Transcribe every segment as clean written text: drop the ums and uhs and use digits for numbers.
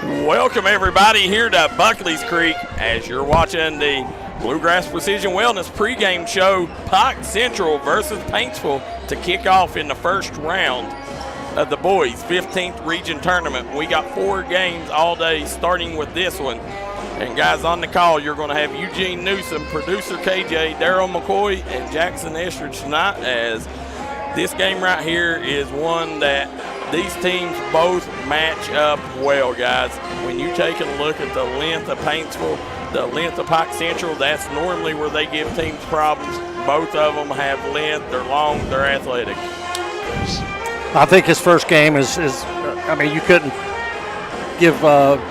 Welcome everybody here to Buckley's Creek as you're watching the Bluegrass Precision Wellness pregame show, Pike Central versus Paintsville, to kick off in the first round of the boys' 15th region tournament. We got 4 games all day, starting with this one. And guys, on the call, you're going to have Eugene Newsom, producer KJ, Daryl McCoy, and Jackson Estridge tonight, as this game right here is one that these teams both match up well, guys. When you take a look at the length of Paintsville, the length of Pike Central, that's normally where they give teams problems. Both of them have length, they're long, they're athletic. I think his first game is I mean, you couldn't give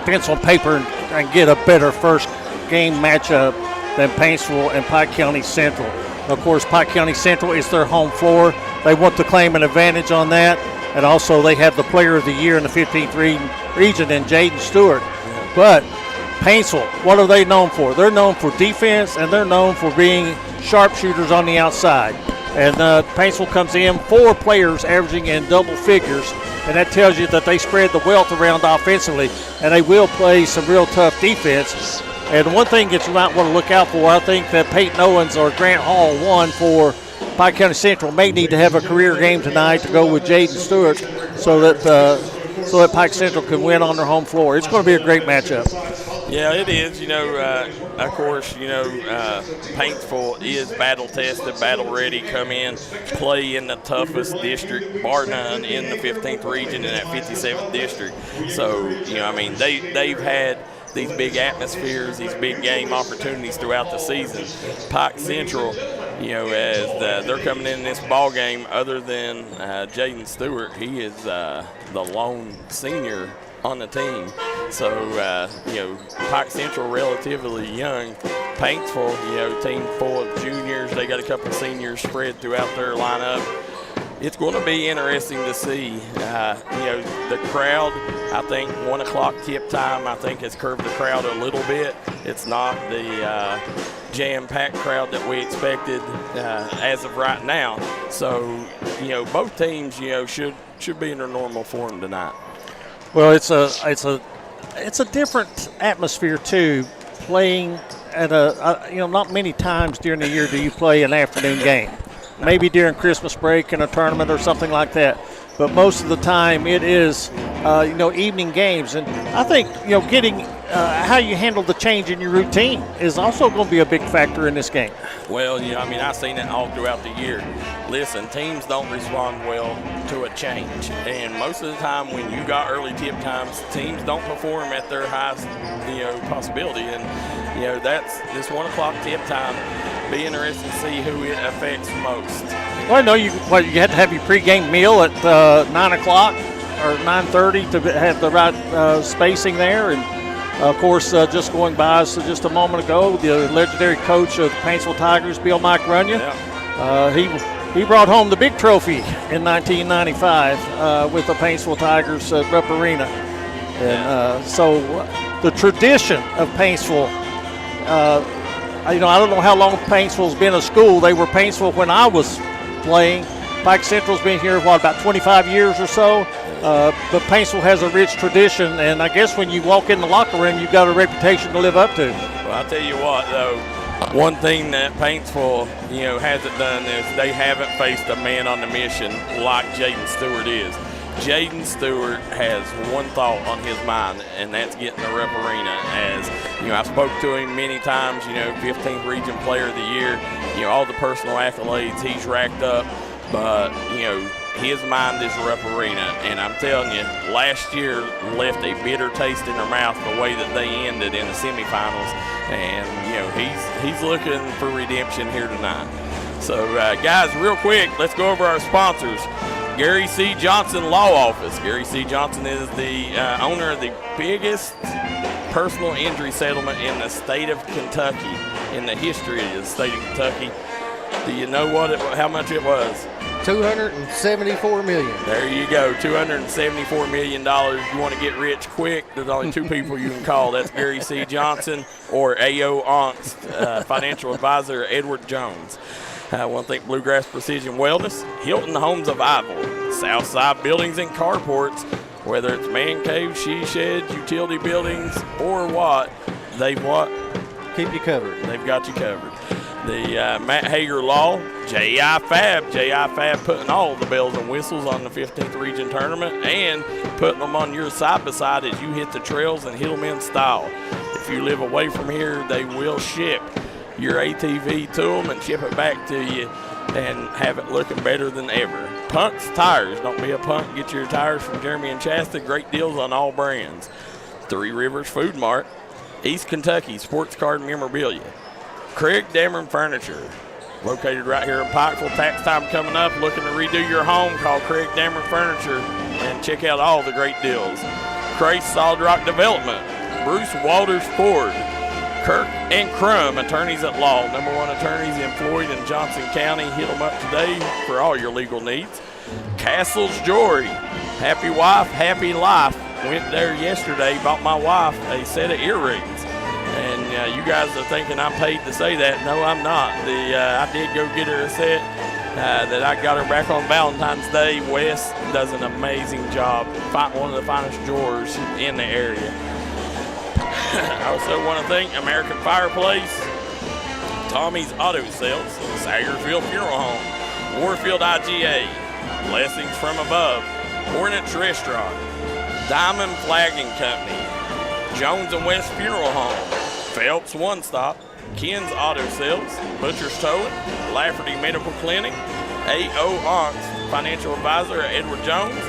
pencil and paper and get a better first game matchup than Paintsville and Pike County Central. Of course, Pike County Central is their home floor. They want to claim an advantage on that. And also they have the player of the year in the 15th region in Jaden Stewart. But Paintsville, what are they known for? They're known for defense, and they're known for being sharpshooters on the outside. And Paintsville comes in 4 players averaging in double figures, and that tells you that they spread the wealth around offensively, and they will play some real tough defense. And one thing that you might want to look out for, I think that Peyton Owens or Grant Hall, one for Pike County Central, may need to have a career game tonight to go with Jaden Stewart so that Pike Central can win on their home floor. It's going to be a great matchup. Yeah, it is. Of course, Paintsville is battle-tested, battle-ready, come in, play in the toughest district, bar none, in the 15th region in that 57th district. So, they've had these big atmospheres, these big game opportunities throughout the season. Pike Central, as they're coming in this ball game, other than Jaden Stewart, he is the lone senior on the team. So, Pike Central relatively young. Paintsville, team full of juniors. They got a couple of seniors spread throughout their lineup. It's going to be interesting to see. The crowd, I think 1 o'clock tip time, I think has curved the crowd a little bit. It's not the jam-packed crowd that we expected as of right now. So, both teams, should be in their normal form tonight. Well, it's a different atmosphere too. Playing at not many times during the year do you play an afternoon game. Maybe during Christmas break in a tournament or something like that. But most of the time it is, evening games. And I think, getting how you handle the change in your routine is also going to be a big factor in this game. Well, I've seen it all throughout the year. Listen, teams don't respond well to a change. And most of the time when you got early tip times, teams don't perform at their highest, possibility. And, that's this 1 o'clock tip time. Be interesting to see who it affects most. Well, I know you had to have your pregame meal at 9 o'clock or 9:30 to have the right spacing there. And, of course, just going by us just a moment ago, the legendary coach of the Paintsville Tigers, Bill Mike Runyon, he brought home the big trophy in 1995 with the Paintsville Tigers at Rupp Arena. And so the tradition of Paintsville, I don't know how long Paintsville's been a school. They were Paintsville when I was playing. Pike Central's been here, about 25 years or so. But Paintsville has a rich tradition, and I guess when you walk in the locker room, you've got a reputation to live up to. Well, I'll tell you what, though, one thing that Paintsville, hasn't done is they haven't faced a man on the mission like Jaden Stewart is. Jaden Stewart has one thought on his mind, and that's getting the Rupp Arena. As I spoke to him many times, 15th Region Player of the Year, all the personal accolades he's racked up, but his mind is Rupp Arena. And I'm telling you, last year left a bitter taste in their mouth the way that they ended in the semifinals, and he's looking for redemption here tonight. So guys, real quick, let's go over our sponsors. Gary C. Johnson Law Office. Gary C. Johnson is the owner of the biggest personal injury settlement in the state of Kentucky, in the history of the state of Kentucky. Do you know how much it was? $274 million. There you go, $274 million. You want to get rich quick, there's only 2 people you can call. That's Gary C. Johnson or A.O. Ongst, financial advisor Edward Jones. I want to thank Bluegrass Precision Wellness, Hilton Homes of Ivor, Southside Buildings and Carports, Whether it's man caves, she sheds, utility buildings, or what, they've what? Keep you covered. They've got you covered. The Matt Hager Law, J.I. Fab putting all the bells and whistles on the 15th Region Tournament and putting them on your side by side as you hit the trails and hit them in style. If you live away from here, they will ship your ATV to them and ship it back to you and have it looking better than ever. Punk's Tires. Don't be a punk. Get your tires from Jeremy and Shasta. Great deals on all brands. Three Rivers Food Mart. East Kentucky Sports Card Memorabilia. Craig Dameron Furniture. Located right here in Pikeville. Tax time coming up. Looking to redo your home. Call Craig Dameron Furniture and check out all the great deals. Crace Solid Rock Development. Bruce Walters Ford. Kirk and Crum, attorneys at law, #1 attorneys in Floyd and Johnson County. Hit them up today for all your legal needs. Castle's Jewelry, happy wife, happy life. Went there yesterday, bought my wife a set of earrings. And you guys are thinking I'm paid to say that. No, I'm not. I did go get her a set that I got her back on Valentine's Day. Wes does an amazing job. One of the finest jewelers in the area. I also want to thank American Fireplace, Tommy's Auto Sales, Sagersville Funeral Home, Warfield IGA, Blessings from Above, Hornets Restaurant, Diamond Flagging Company, Jones and West Funeral Home, Phelps One Stop, Ken's Auto Sales, Butcher's Towing, Lafferty Medical Clinic, A.O. Onks, Financial Advisor Edward Jones,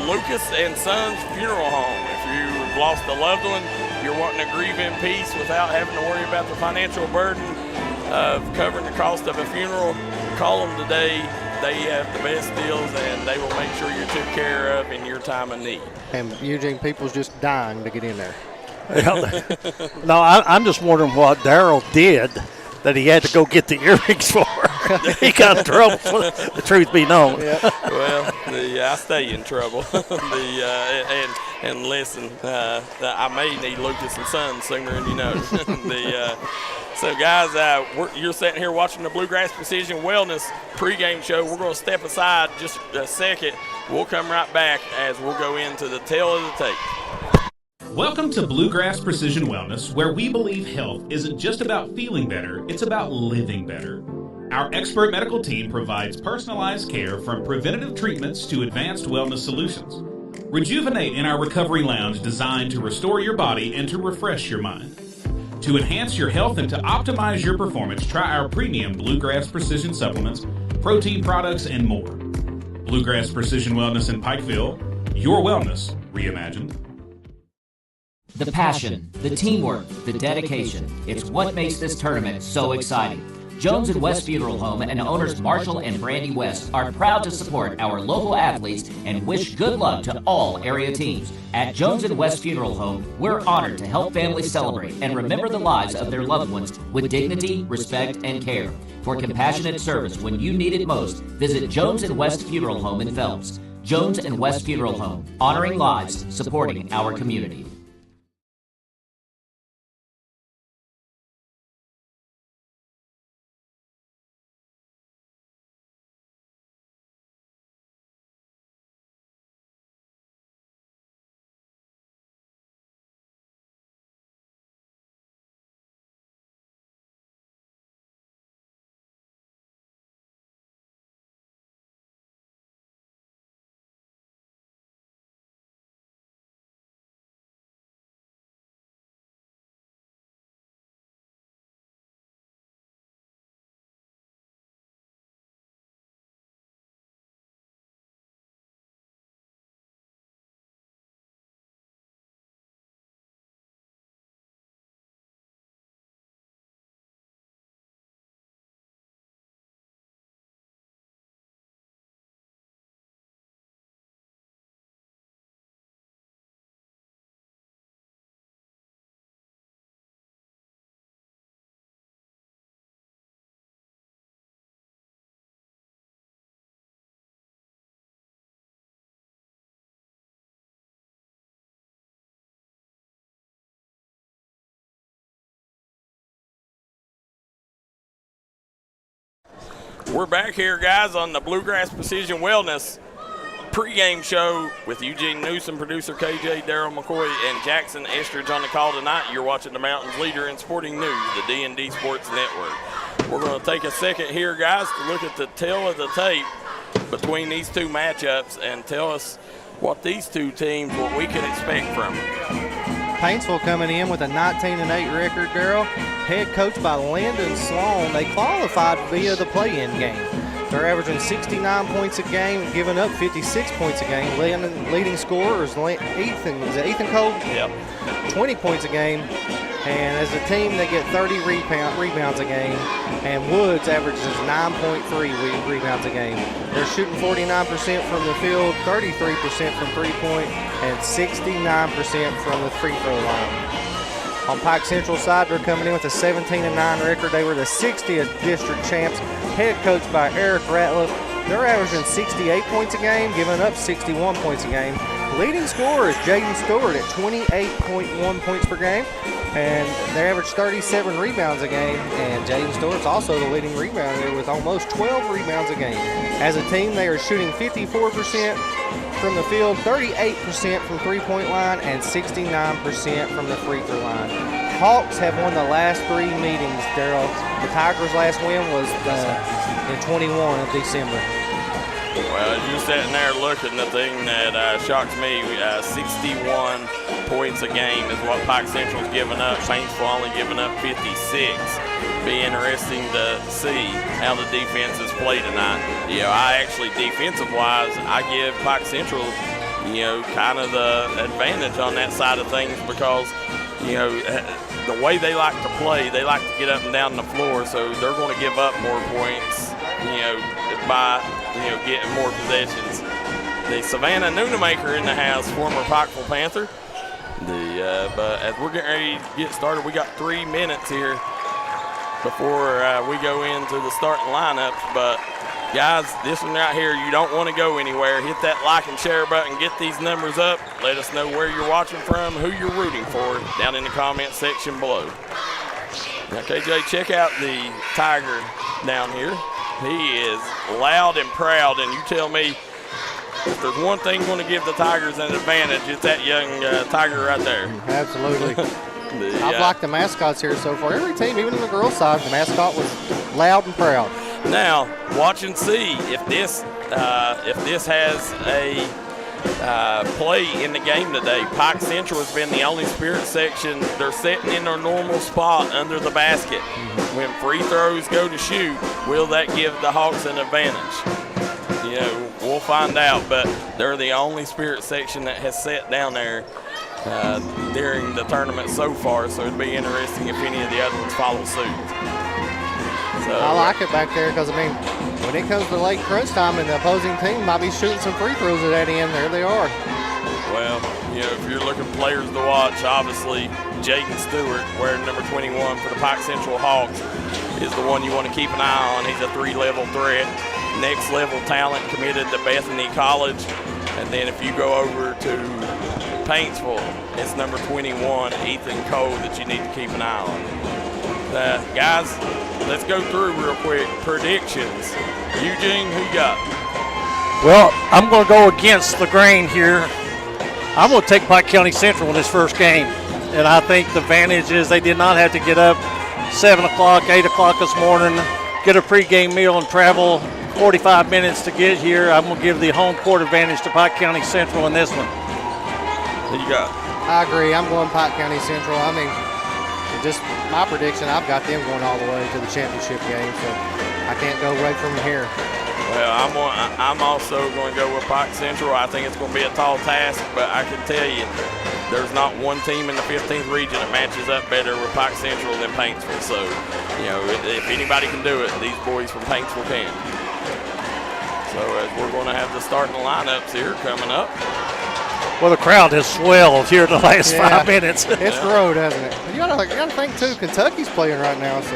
Lucas and Sons Funeral Home. If you've lost a loved one, you're wanting to grieve in peace without having to worry about the financial burden of covering the cost of a funeral, call them today. They have the best deals, and they will make sure you're took care of in your time of need. And Eugene, people's just dying to get in there. No, I'm just wondering what Darryl did that he had to go get the earrings for. He got in trouble, the truth be known. Yep. Well, I stay in trouble. And listen, I may need Lucas and Sons sooner than you know. So, guys, you're sitting here watching the Bluegrass Precision Wellness pregame show. We're going to step aside just a second. We'll come right back as we'll go into the tail of the tape. Welcome to Bluegrass Precision Wellness, where we believe health isn't just about feeling better, it's about living better. Our expert medical team provides personalized care from preventative treatments to advanced wellness solutions. Rejuvenate in our recovery lounge designed to restore your body and to refresh your mind. To enhance your health and to optimize your performance, try our premium Bluegrass Precision supplements, protein products, and more. Bluegrass Precision Wellness in Pikeville, your wellness reimagined. The passion, the teamwork, the dedication. It's what makes this tournament so exciting. Jones and West Funeral Home and owners Marshall and Brandy West are proud to support our local athletes and wish good luck to all area teams. At Jones and West Funeral Home, we're honored to help families celebrate and remember the lives of their loved ones with dignity, respect, and care. For compassionate service when you need it most, visit Jones and West Funeral Home in Phelps. Jones and West Funeral Home, honoring lives, supporting our community. We're back here, guys, on the Bluegrass Precision Wellness pregame show with Eugene Newsom, producer KJ, Daryl McCoy, and Jackson Estridge on the call tonight. You're watching the Mountains leader in sporting news, the D&D Sports Network. We're going to take a second here, guys, to look at the tail of the tape between these two matchups and tell us what these two teams, what we can expect from them. Paintsville coming in with a 19-8 record, Daryl. Head coached by Landon Sloan. They qualified via the play-in game. They're averaging 69 points a game, giving up 56 points a game. Leading scorer is Ethan. Is it Ethan Cole? Yep. 20 points a game. And as a team, they get 30 rebounds a game. And Woods averages 9.3 rebounds a game. They're shooting 49% from the field, 33% from three-point, and 69% from the free throw line. On Pike Central side, they're coming in with a 17-9 record. They were the 60th district champs, head coached by Eric Ratliff. They're averaging 68 points a game, giving up 61 points a game. Leading scorer is Jaden Stewart at 28.1 points per game, and they average 37 rebounds a game, and Jaden Stewart's also the leading rebounder with almost 12 rebounds a game. As a team, they are shooting 54% from the field, 38% from three-point line, and 69% from the free throw line. Hawks have won the last three meetings, Daryl. The Tigers' last win was in 21 of December. Well, as you're sitting there looking, the thing that shocks me, 61 points a game is what Pike Central's giving up. Paintsville only giving up 56. Be interesting to see how the defenses play tonight. You know, I actually, defensive-wise, I give Pike Central, you know, kind of the advantage on that side of things because, you know, the way they like to play, they like to get up and down the floor, so they're going to give up more points, you know, by, you know, getting more possessions. The Savannah Noonamaker in the house, former Pikeville Panther. But as we're getting ready to get started, we got 3 minutes here before we go into the starting lineups. But guys, this one right here, you don't want to go anywhere. Hit that like and share button, get these numbers up. Let us know where you're watching from, who you're rooting for, down in the comment section below. Now, KJ, check out the Tiger down here. He is loud and proud, and you tell me if there's one thing going to give the Tigers an advantage, it's that young Tiger right there. Absolutely. I've liked the mascots here so far. Every team, even on the girls' side, the mascot was loud and proud. Now, watch and see if this has a play in the game today. Pike Central has been the only spirit section. They're sitting in their normal spot under the basket. When free throws go to shoot, will that give the Hawks an advantage? You know, we'll find out, but they're the only spirit section that has sat down there during the tournament so far, so it'd be interesting if any of the other ones follow suit. So, I like it back there because, I mean, when it comes to late crunch time and the opposing team might be shooting some free throws at that end, there they are. Well, you know, if you're looking for players to watch, obviously Jaden Stewart, wearing number 21 for the Pike Central Hawks, is the one you want to keep an eye on. He's a 3-level threat, next level talent, committed to Bethany College. And then if you go over to Paintsville, it's number 21, Ethan Cole, that you need to keep an eye on. Guys, let's go through real quick predictions. Eugene, who you got? Well, I'm going to go against the grain here. I'm going to take Pike County Central in this first game. And I think the advantage is they did not have to get up 7 o'clock, 8 o'clock this morning, get a pregame meal and travel 45 minutes to get here. I'm going to give the home court advantage to Pike County Central in this one. Who you got? I agree. I'm going Pike County Central. I mean, just my prediction, I've got them going all the way to the championship game, so I can't go away from here. Well, I'm also going to go with Pike Central. I think it's going to be a tall task, but I can tell you there's not one team in the 15th region that matches up better with Pike Central than Paintsville. So, you know, if anybody can do it, these boys from Paintsville can. So as we're going to have the starting lineups here coming up. Well, the crowd has swelled here in the last 5 minutes. It's grown, hasn't it? You gotta think too. Kentucky's playing right now, so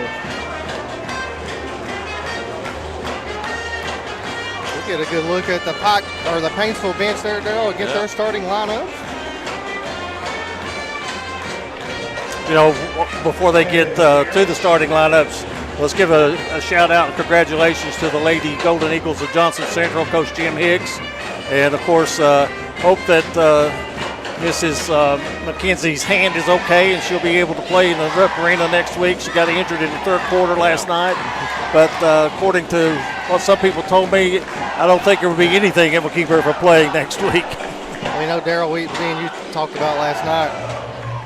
we'll get a good look at the Pike or the Paintsville bench there, Daryl. Get their starting lineup. You know, before they get to the starting lineups, let's give a shout out and congratulations to the Lady Golden Eagles of Johnson Central, Coach Jim Hicks. And, of course, hope that Mrs. McKenzie's hand is okay and she'll be able to play in the Rupp Arena next week. She got injured in the third quarter last night. But according to what some people told me, I don't think there will be anything that will keep her from playing next week. We know, Daryl, me and you talked about last night,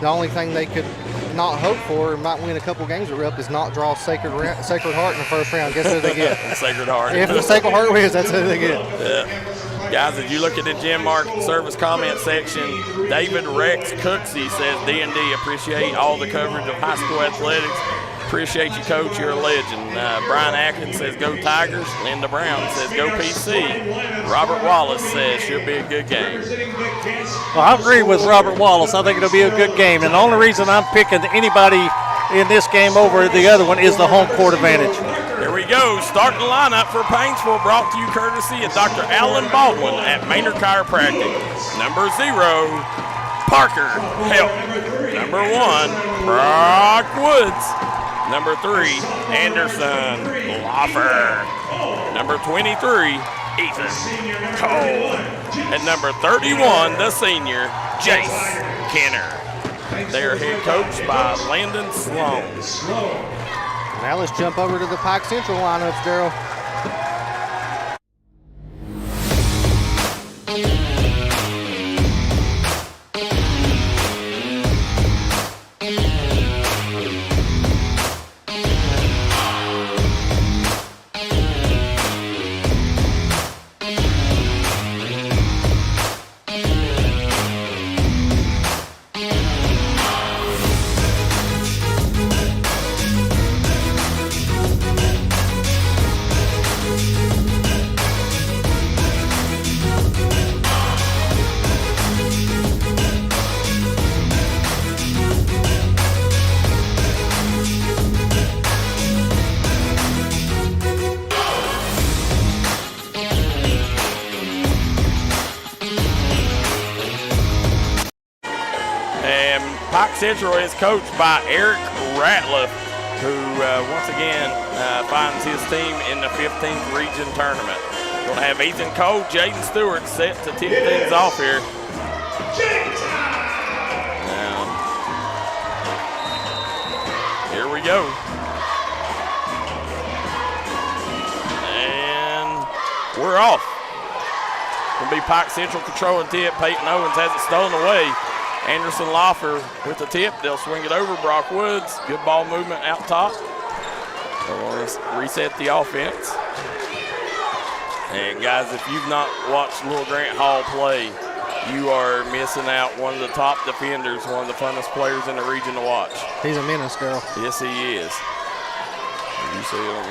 the only thing they could not hope for and might win a couple games with Rupp is not draw Sacred Heart in the first round. Guess who they get? Sacred Heart. If the Sacred Heart wins, that's who they get. Yeah. Guys, if you look at the Gym Mark service comment section, David Rex Cooksey says, D&D, appreciate all the coverage of high school athletics. Appreciate you, Coach. You're a legend. Brian Atkins says, go Tigers. Linda Brown says, go PC. Robert Wallace says, should be a good game. Well, I agree with Robert Wallace. I think it'll be a good game. And the only reason I'm picking anybody in this game over the other one is the home court advantage. Here we go. Starting the lineup for Paintsville, brought to you courtesy of Dr. Alan Baldwin at Maynard Chiropractic. Number 0, Parker Help. Number 1, Brock Woods. Number 3, Anderson Loffer. Number 23, Ethan Cole. And number 31, the senior, Jace Kenner. They are head coached by Landon Sloan. Now let's jump over to the Pike Central lineups, Daryl. Pike Central is coached by Eric Ratliff, who once again finds his team in the 15th region tournament. Going to have Ethan Cole, Jaden Stewart set to tee things off here. Now, here we go. And we're off. Going to be Pike Central controlling tip. Peyton Owens has it stolen away. Anderson Loffer with the tip. They'll swing it over. Brock Woods. Good ball movement out top. They'll reset the offense. And guys, if you've not watched Little Grant Hall play, you are missing out one of the top defenders, one of the funnest players in the region to watch. He's a menace, girl. Yes, he is. You see him.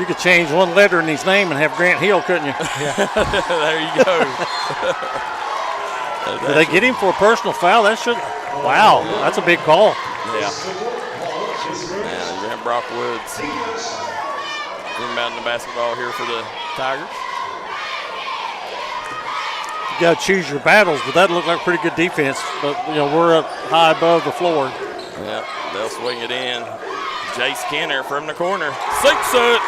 You could change one letter in his name and have Grant Hill, couldn't you? Yeah. There you go. Did they get him for a personal foul? That should. Wow, that's a big call. Yeah. Now you have Brock Woods inbounding the basketball here for the Tigers. You got to choose your battles, but that looked like pretty good defense. But we're up high above the floor. Yeah, they'll swing it in. Jace Kenner from the corner. Sinks it.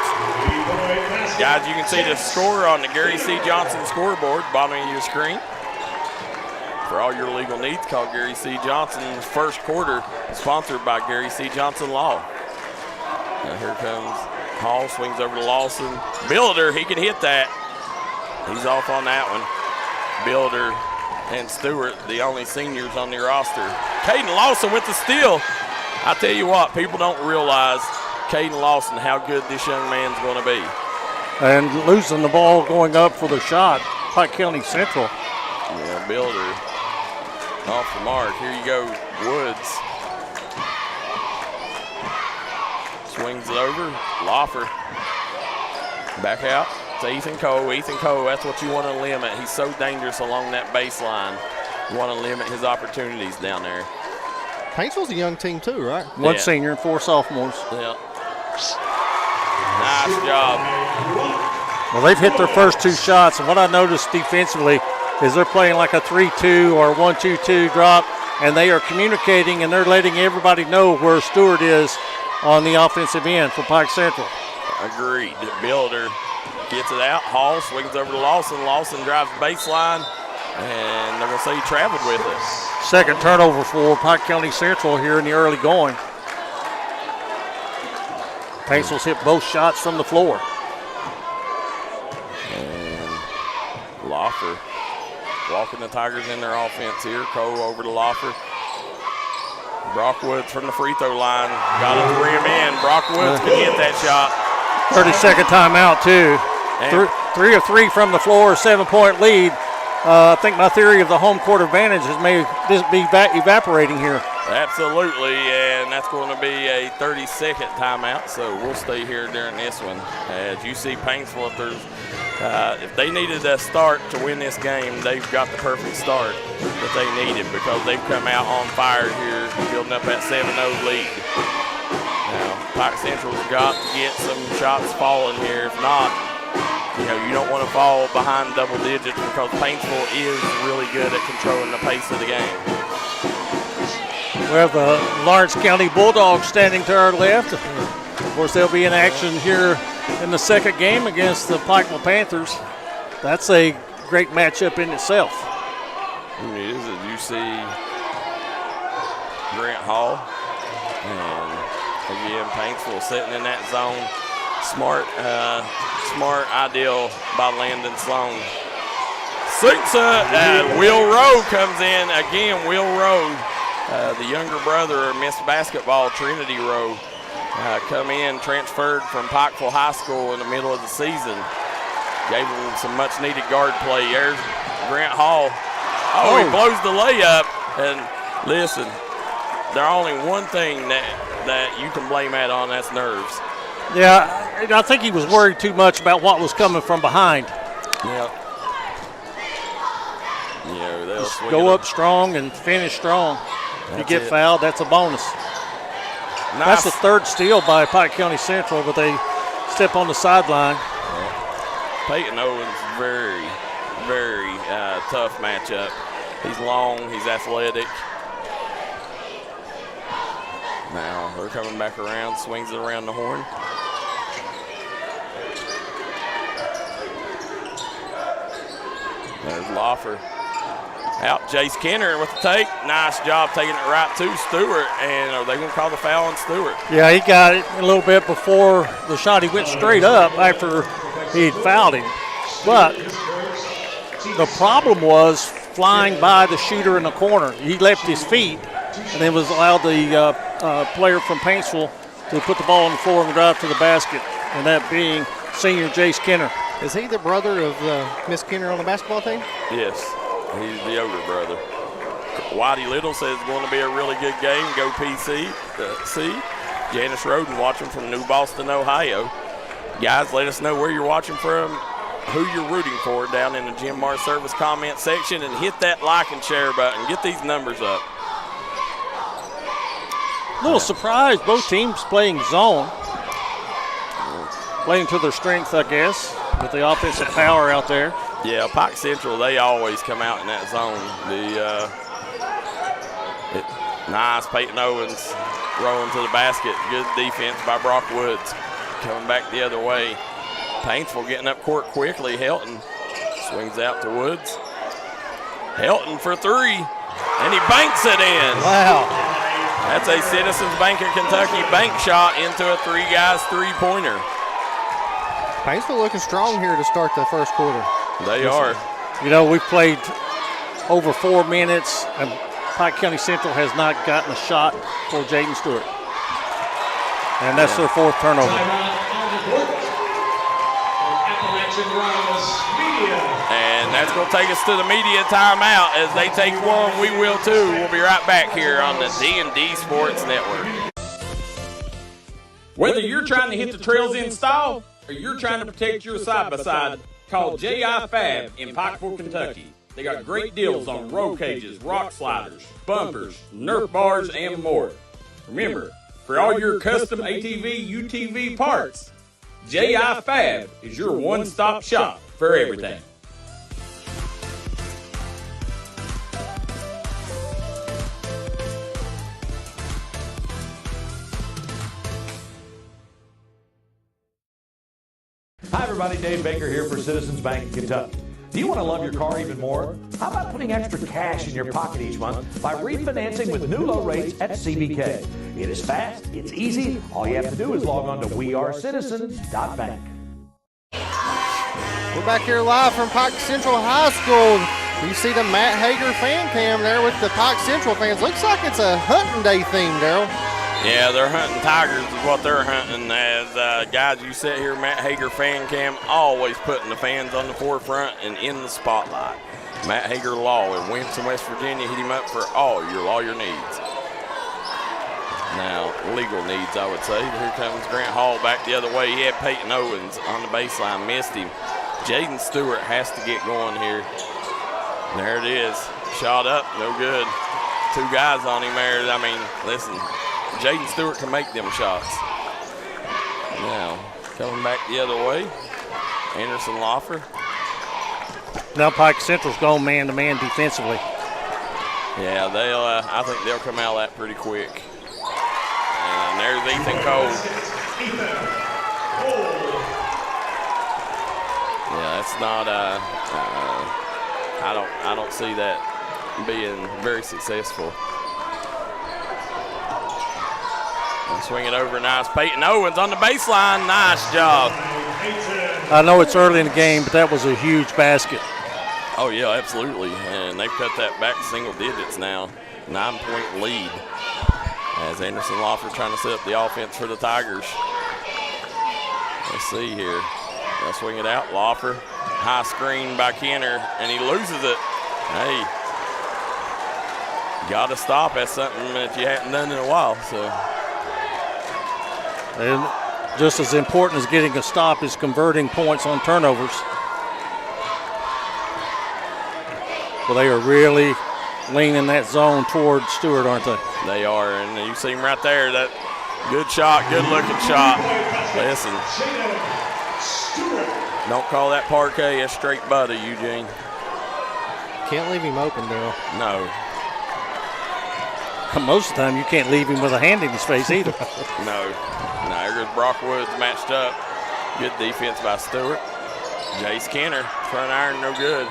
Guys, you can see the score on the Gary C. Johnson scoreboard, bottom of your screen. For all your legal needs, call Gary C. Johnson's first quarter, sponsored by Gary C. Johnson Law. Now here comes Hall, swings over to Lawson. Builder, he can hit that. He's off on that one. Builder and Stewart, the only seniors on the roster. Caden Lawson with the steal. I tell you what, people don't realize, Caden Lawson, how good this young man's going to be. And losing the ball going up for the shot, Pike County Central. Yeah, Builder off the mark. Here you go, Woods. Swings it over. Loffer. Back out to Ethan Cole. Ethan Cole, that's what you want to limit. He's so dangerous along that baseline. You want to limit his opportunities down there. Paintsville's a young team too, right? One senior and 4 sophomores. Yeah. Nice job. Well, they've hit their first 2 shots, and what I noticed defensively is they're playing like a 3-2 or 1-2-2 drop, and they are communicating and they're letting everybody know where Stewart is on the offensive end for Pike Central. Agreed. Builder Gets it out. Hall swings over to Lawson. Lawson drives the baseline, and they're going to say he traveled with it. Second turnover for Pike County Central here in the early going. Paintsville's hit both shots from the floor. And Loffer walking the Tigers in their offense here. Cole over to Loffer. Brock Woods from the free throw line. Got it to rim in. Brock Woods can hit that shot. 30-second timeout, too. 3 of 3 from the floor, 7-point lead. I think my theory of the home court advantage has made this be evaporating here. Absolutely, and that's going to be a 30-second timeout, so we'll stay here during this one. As you see Paintsville, if they needed a start to win this game, they've got the perfect start that they needed because they've come out on fire here, building up that 7-0 lead. Now, Pike Central's got to get some shots falling here. If not, you don't want to fall behind double digits because Paintsville is really good at controlling the pace of the game. We have the Lawrence County Bulldogs standing to our left. Of course, they'll be in action here in the second game against the Pikeville Panthers. That's a great matchup in itself. It is, as you see Grant Hall. And again, Paintsville sitting in that zone. Smart ideal by Landon Sloan. Will Rowe comes in. Again, Will Rowe, the younger brother of Miss Basketball, Trinity Rowe, come in, transferred from Pikeville High School in the middle of the season. Gave him some much-needed guard play. There's Grant Hall. He blows the layup. And listen, there's only one thing that you can blame that on, that's nerves. Yeah, I think he was worried too much about what was coming from behind. Yeah. They'll go up strong and finish strong. If you get fouled, that's a bonus. Nice. That's the third steal by Pike County Central, but they step on the sideline. Peyton Owens, very, very tough matchup. He's long, he's athletic. Now they're coming back around, swings it around the horn. There's Loffer. Out, Jace Kenner with the take. Nice job taking it right to Stewart. And are they going to call the foul on Stewart? Yeah, he got it a little bit before the shot. He went straight up after he'd fouled him. But the problem was flying by the shooter in the corner. He left his feet and then was allowed the player from Paintsville to put the ball on the floor and drive to the basket, and that being senior Jace Kenner. Is he the brother of Miss Kenner on the basketball team? Yes, he's the older brother. Whitey Little says it's going to be a really good game. Go PC. Janice Roden watching from New Boston, Ohio. Guys, let us know where you're watching from, who you're rooting for down in the Jim Mar Service comment section, and hit that like and share button. Get these numbers up. A little surprised, both teams playing zone. Playing to their strength, I guess, with the offensive power out there. Yeah, Pike Central, they always come out in that zone. Nice, Peyton Owens rolling to the basket. Good defense by Brock Woods. Coming back the other way. Paintsville getting up court quickly. Helton swings out to Woods. Helton for three, and he banks it in. Wow. That's a Citizens Bank of Kentucky bank shot into a three-guys three-pointer. Paintsville looking strong here to start the first quarter. They are. We've played over 4 minutes, and Pike County Central has not gotten a shot for Jaden Stewart. And that's their fourth turnover. And that's going to take us to the media timeout. As they take one, we will too. We'll be right back here on the D&D Sports Network. Whether you're trying to hit the trails in style or you're trying to protect your side-by-side, call J.I. Fab in Pikeville, Kentucky. They got great deals on roll cages, rock sliders, bumpers, Nerf bars, and more. Remember, for all your custom ATV, UTV parts, J.I. Fab is your one-stop shop for everything. Hi everybody, Dave Baker here for Citizens Bank in Kentucky. Do you want to love your car even more? How about putting extra cash in your pocket each month by refinancing with new low rates at CBK? It is fast, it's easy. All you have to do is log on to wearecitizens.bank. We're back here live from Pike Central High School. You see the Matt Hager fan cam there with the Pike Central fans. Looks like it's a hunting day theme, Daryl. Yeah, they're hunting tigers is what they're hunting. As guys, you sit here, Matt Hager fan cam, always putting the fans on the forefront and in the spotlight. Matt Hager Law in Winston, West Virginia. Hit him up for all your lawyer needs. Now, legal needs, I would say. Here comes Grant Hall back the other way. He had Peyton Owens on the baseline, missed him. Jaden Stewart has to get going here. There it is. Shot up, no good. Two guys on him there. I mean, listen, Jaden Stewart can make them shots. Now, coming back the other way, Anderson Loffer. Now Pike Central's gone man-to-man defensively. Yeah, I think they'll come out of that pretty quick. And there's Ethan Cole. Yeah, that's not. I don't see that being very successful. And swing it over, nice. Peyton Owens on the baseline, nice job. I know it's early in the game, but that was a huge basket. Oh yeah, absolutely. And they've cut that back to single digits now. 9-point lead. As Anderson Loffer trying to set up the offense for the Tigers. Let's see here. They'll swing it out. Loffer, high screen by Kenner, and he loses it. Hey, got to stop. That's something that you haven't done in a while. So, and just as important as getting a stop is converting points on turnovers. Well, they are really leaning that zone toward Stewart, aren't they? They are, and you see him right there. That good shot, good looking shot. Listen, don't call that parquet, that's straight butter, Eugene. Can't leave him open, Daryl. No. Most of the time, you can't leave him with a hand in his face either. No. Here goes Brock Woods matched up. Good defense by Stewart. Jace Kenner, front iron, no good.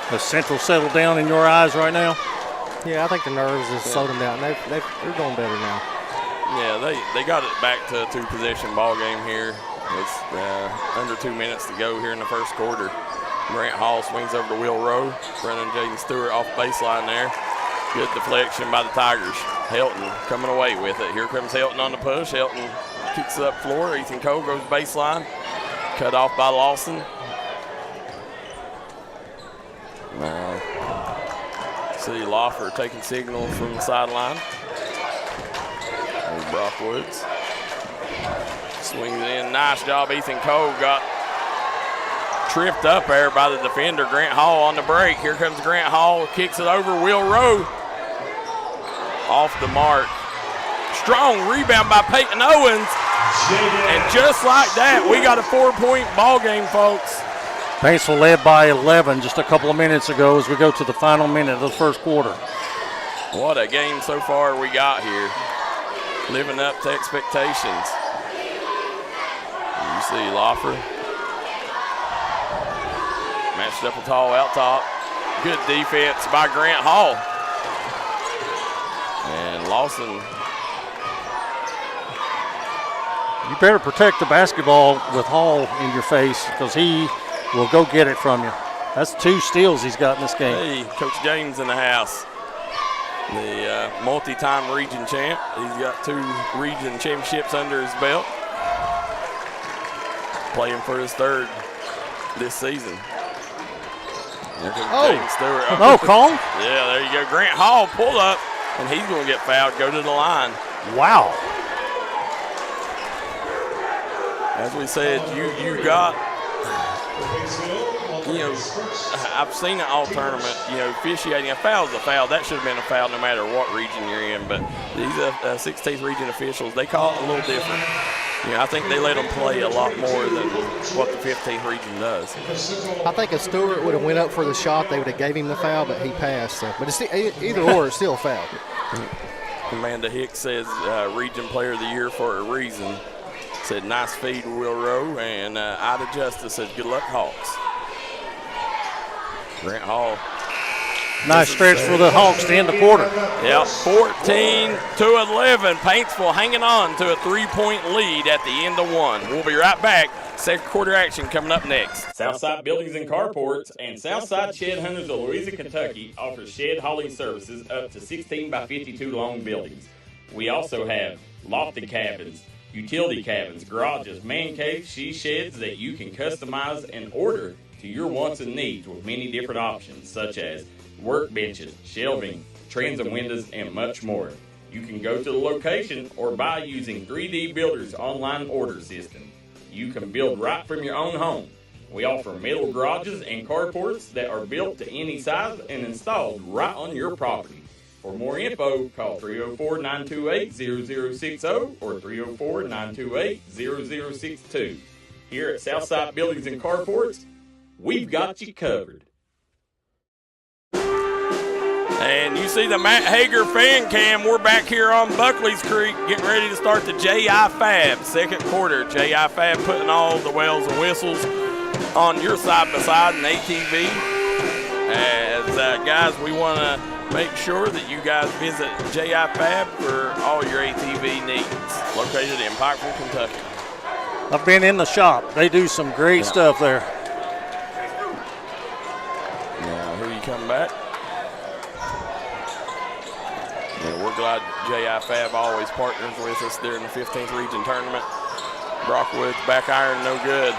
Has Central settled down in your eyes right now? Yeah, I think the nerves has slowed them down. They're going better now. Yeah, they got it back to a two-possession ball game here. It's under 2 minutes to go here in the first quarter. Grant Hall swings over to Will Rowe. Brennan Jaden Stewart off baseline there. Good deflection by the Tigers. Helton coming away with it. Here comes Helton on the push. Helton kicks it up floor. Ethan Cole goes baseline. Cut off by Lawson. See Loffer taking signals from the sideline. There's Brock Woods. Swings it in. Nice job. Ethan Cole got tripped up there by the defender, Grant Hall, on the break. Here comes Grant Hall. Kicks it over. Will Rowe off the mark. Strong rebound by Peyton Owens. And just like that, we got a 4-point ball game, folks. Paintsville led by 11 just a couple of minutes ago as we go to the final minute of the first quarter. What a game so far we got here. Living up to expectations. You see Loffer. Matched up with Hall out top. Good defense by Grant Hall. And Lawson. You better protect the basketball with Hall in your face because he will go get it from you. That's 2 steals he's got in this game. Hey, Coach James in the house. The multi-time region champ. He's got 2 region championships under his belt. Playing for his 3rd this season. James Stewart. Oh, call? Yeah, there you go. Grant Hall pull up, and he's going to get fouled, go to the line. Wow. As we said, you got, I've seen it all tournament, officiating. A foul is a foul. That should have been a foul no matter what region you're in. But these 16th region officials, they call it a little different. I think they let them play a lot more than what the 15th region does. I think if Stewart would have went up for the shot, they would have gave him the foul, but he passed. So. But it's either or, it's still a foul. Amanda Hicks says Region Player of the Year for a reason. Said nice feed, Will Rowe. And Ida Justice says good luck, Hawks. Grant Hall. Nice stretch for the Hawks to end the quarter. Yep, 14-11. Paintsville hanging on to a 3-point lead at the end of one. We'll be right back. Second quarter action coming up next. Southside Buildings and Carports and Southside Shed Hunters of Louisa, Kentucky offers shed hauling services up to 16 by 52 long buildings. We also have lofted cabins, utility cabins, garages, man caves, she sheds that you can customize and order to your wants and needs with many different options such as workbenches, shelving, transom windows, and much more. You can go to the location or buy using 3D Builder's online order system. You can build right from your own home. We offer metal garages and carports that are built to any size and installed right on your property. For more info, call 304-928-0060 or 304-928-0062. Here at Southside Buildings and Carports, we've got you covered. And you see the Matt Hager fan cam. We're back here on Buckley's Creek getting ready to start the J.I. Fab second quarter. J.I. Fab putting all the bells and whistles on your side-by-side and ATV. As guys, we want to make sure that you guys visit J.I. Fab for all your ATV needs. Located in Pikeville, Kentucky. I've been in the shop. They do some great stuff there. Now, who you coming back? Yeah, we're glad J.I. Fab always partners with us during the 15th Region Tournament. Brockwood's back iron, no good.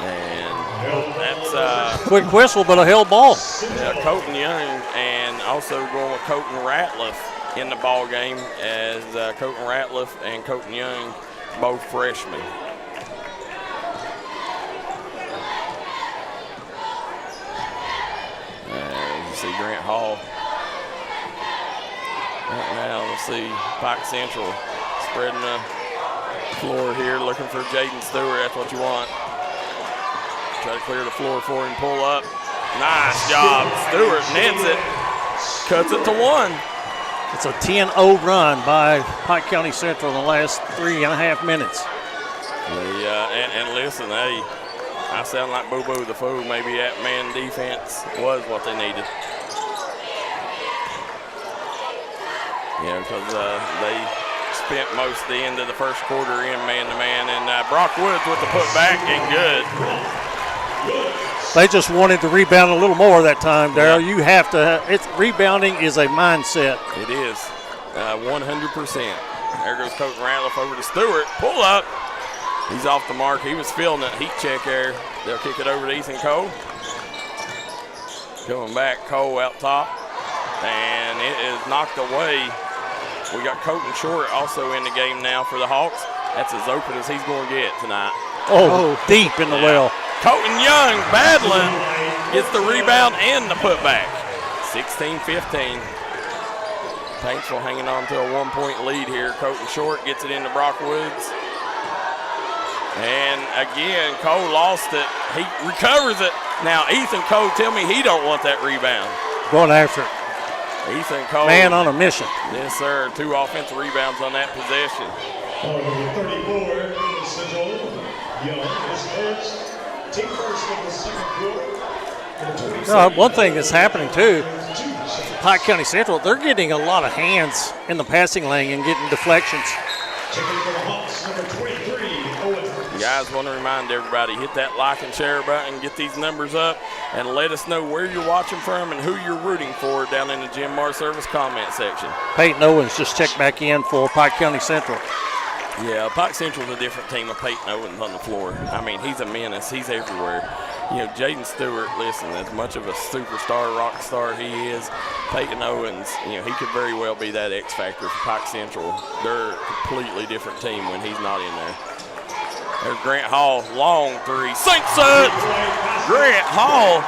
And that's quick whistle, but a held ball. Yeah, Colton Young, and also going with Colton Ratliff in the ball game as Colton Ratliff and Colton Young, both freshmen. See Grant Hall. Right now, let's see Pike Central spreading the floor here, looking for Jaden Stewart. That's what you want. Try to clear the floor for him, pull up. Nice job. Stewart nets it, cuts it to one. It's a 10-0 run by Pike County Central in the last 3.5 minutes. And listen, hey, I sound like Boo-Boo the Fool. Maybe that man defense was what they needed. Yeah, because they spent most of the end of the first quarter in man-to-man, and Brock Woods with the putback and good. They just wanted to rebound a little more that time, Darryl. You have to. Rebounding is a mindset. It is, 100%. There goes Colton Ratliff over to Stewart. Pull up. He's off the mark. He was feeling it. Heat check there. They'll kick it over to Ethan Cole. Coming back, Cole out top. And it is knocked away. We got Colton Short also in the game now for the Hawks. That's as open as he's going to get tonight. Oh, deep in the well. Colton Young battling. Gets the rebound and the putback. 16-15. Paintsville hanging on to a 1-point lead here. Colton Short gets it into Brock Woods. And again, Cole lost it. He recovers it. Now, Ethan Cole, tell me he don't want that rebound. Going after it. Ethan Cole. Man on a mission. Yes, sir. 2 offensive rebounds on that possession. 34, Central. Young is first. Team first of the second quarter. One thing that's happening, too, Pike County Central, they're getting a lot of hands in the passing lane and getting deflections. Checking for the Hawks, number 23, Owen. Guys, want to remind everybody, hit that like and share button, get these numbers up, and let us know where you're watching from and who you're rooting for down in the Jim Mar Service comment section. Peyton Owens just checked back in for Pike County Central. Yeah, Pike Central's a different team with Peyton Owens on the floor. I mean, he's a menace. He's everywhere. You know, Jaden Stewart, listen, as much of a superstar, rock star he is, Peyton Owens, you know, he could very well be that X factor for Pike Central. They're a completely different team when he's not in there. There's Grant Hall, long three, sinks it! Grant Hall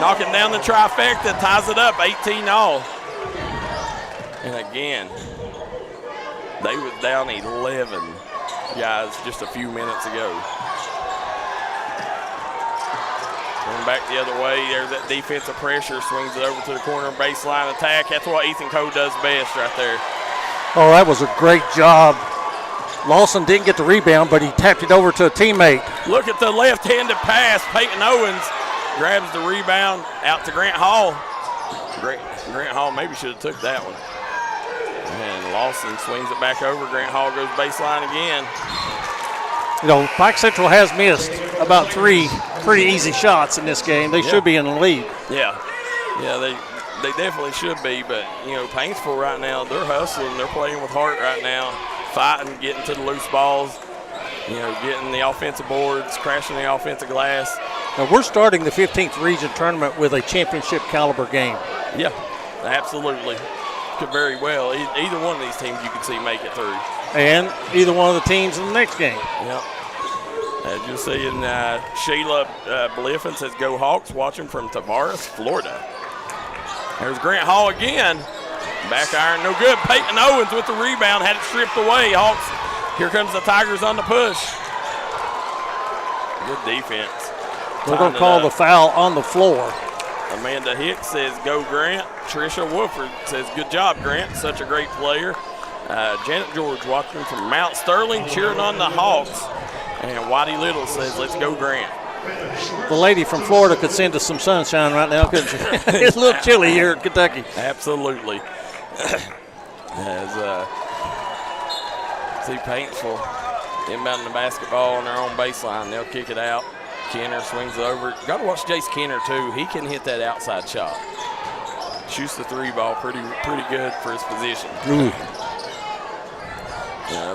knocking down the trifecta, ties it up, 18-all. And again, they was down 11, guys, just a few minutes ago. Going back the other way. There's that defensive pressure, swings it over to the corner baseline attack. That's what Ethan Cole does best right there. Oh, that was a great job. Lawson didn't get the rebound, but he tapped it over to a teammate. Look at the left-handed pass. Peyton Owens grabs the rebound out to Grant Hall. Grant Hall maybe should have took that one. And Lawson swings it back over. Grant Hall goes baseline again. You know, Pike Central has missed about 3 pretty easy shots in this game. They should be in the lead. Yeah, they definitely should be. But, you know, Paintsville right now, they're hustling. They're playing with heart right now, fighting, getting to the loose balls, you know, getting the offensive boards, crashing the offensive glass. Now, we're starting the 15th region tournament with a championship caliber game. Yeah, absolutely. Could very well. Either one of these teams you could see make it through. And either one of the teams in the next game. Yep. As you're seeing, Sheila Bliffen says, "Go Hawks," watching from Tavares, Florida. There's Grant Hall again. Back iron, no good. Peyton Owens with the rebound, had it stripped away. Hawks, here comes the Tigers on the push. Good defense. We're going to call the foul on the floor. Amanda Hicks says, "Go Grant." Tricia Wolford says, "Good job, Grant. Such a great player." Janet George watching from Mount Sterling, cheering on the Hawks. And Whitey Little says, "Let's go Grant." The lady from Florida could send us some sunshine right now, couldn't she? It's a little chilly here in Kentucky. Absolutely. As see Paintsville inbounding the basketball on their own baseline. They'll kick it out. Kenner swings it over. Got to watch Jace Kenner, too. He can hit that outside shot. Shoots the 3 ball pretty good for his position.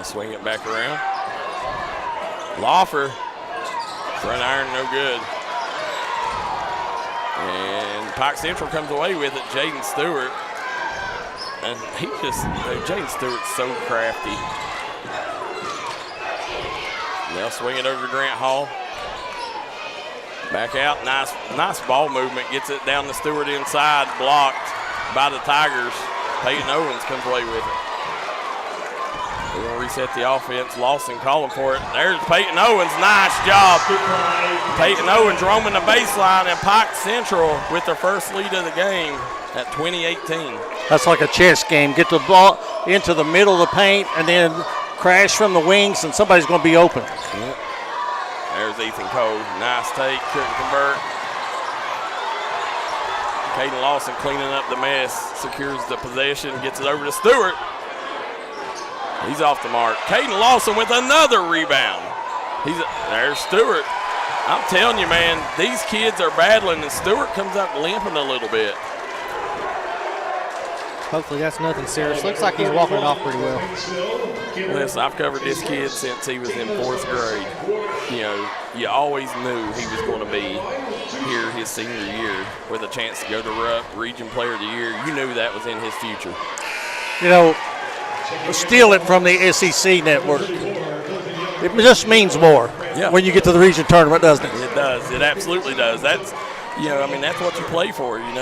Swing it back around. Lawfer, front iron, no good. And Pike Central comes away with it. Jaden Stewart. And Jaden Stewart's so crafty. They'll swing it over to Grant Hall. Back out, nice ball movement. Gets it down to Stewart inside, blocked by the Tigers. Peyton Owens comes away with it. We're going to reset the offense. Lawson calling for it. There's Peyton Owens. Nice job. Peyton Owens roaming the baseline, and Pike Central with their first lead of the game at 20-18. That's like a chess game. Get the ball into the middle of the paint and then crash from the wings, and somebody's going to be open. Yep. There's Ethan Cole. Nice take. Couldn't convert. Caden Lawson cleaning up the mess. Secures the possession. Gets it over to Stewart. He's off the mark. Caden Lawson with another rebound. There's Stewart. I'm telling you, man, these kids are battling, and Stewart comes up limping a little bit. Hopefully that's nothing serious. Looks like he's walking it off pretty well. Listen, I've covered this kid since he was in 4th grade. You know, you always knew he was going to be here his senior year with a chance to go to Rupp, Region Player of the Year. You knew that was in his future. You know, steal it from the SEC network. It just means more when you get to the region tournament, doesn't it? It does. It absolutely does. That's, that's what you play for, and,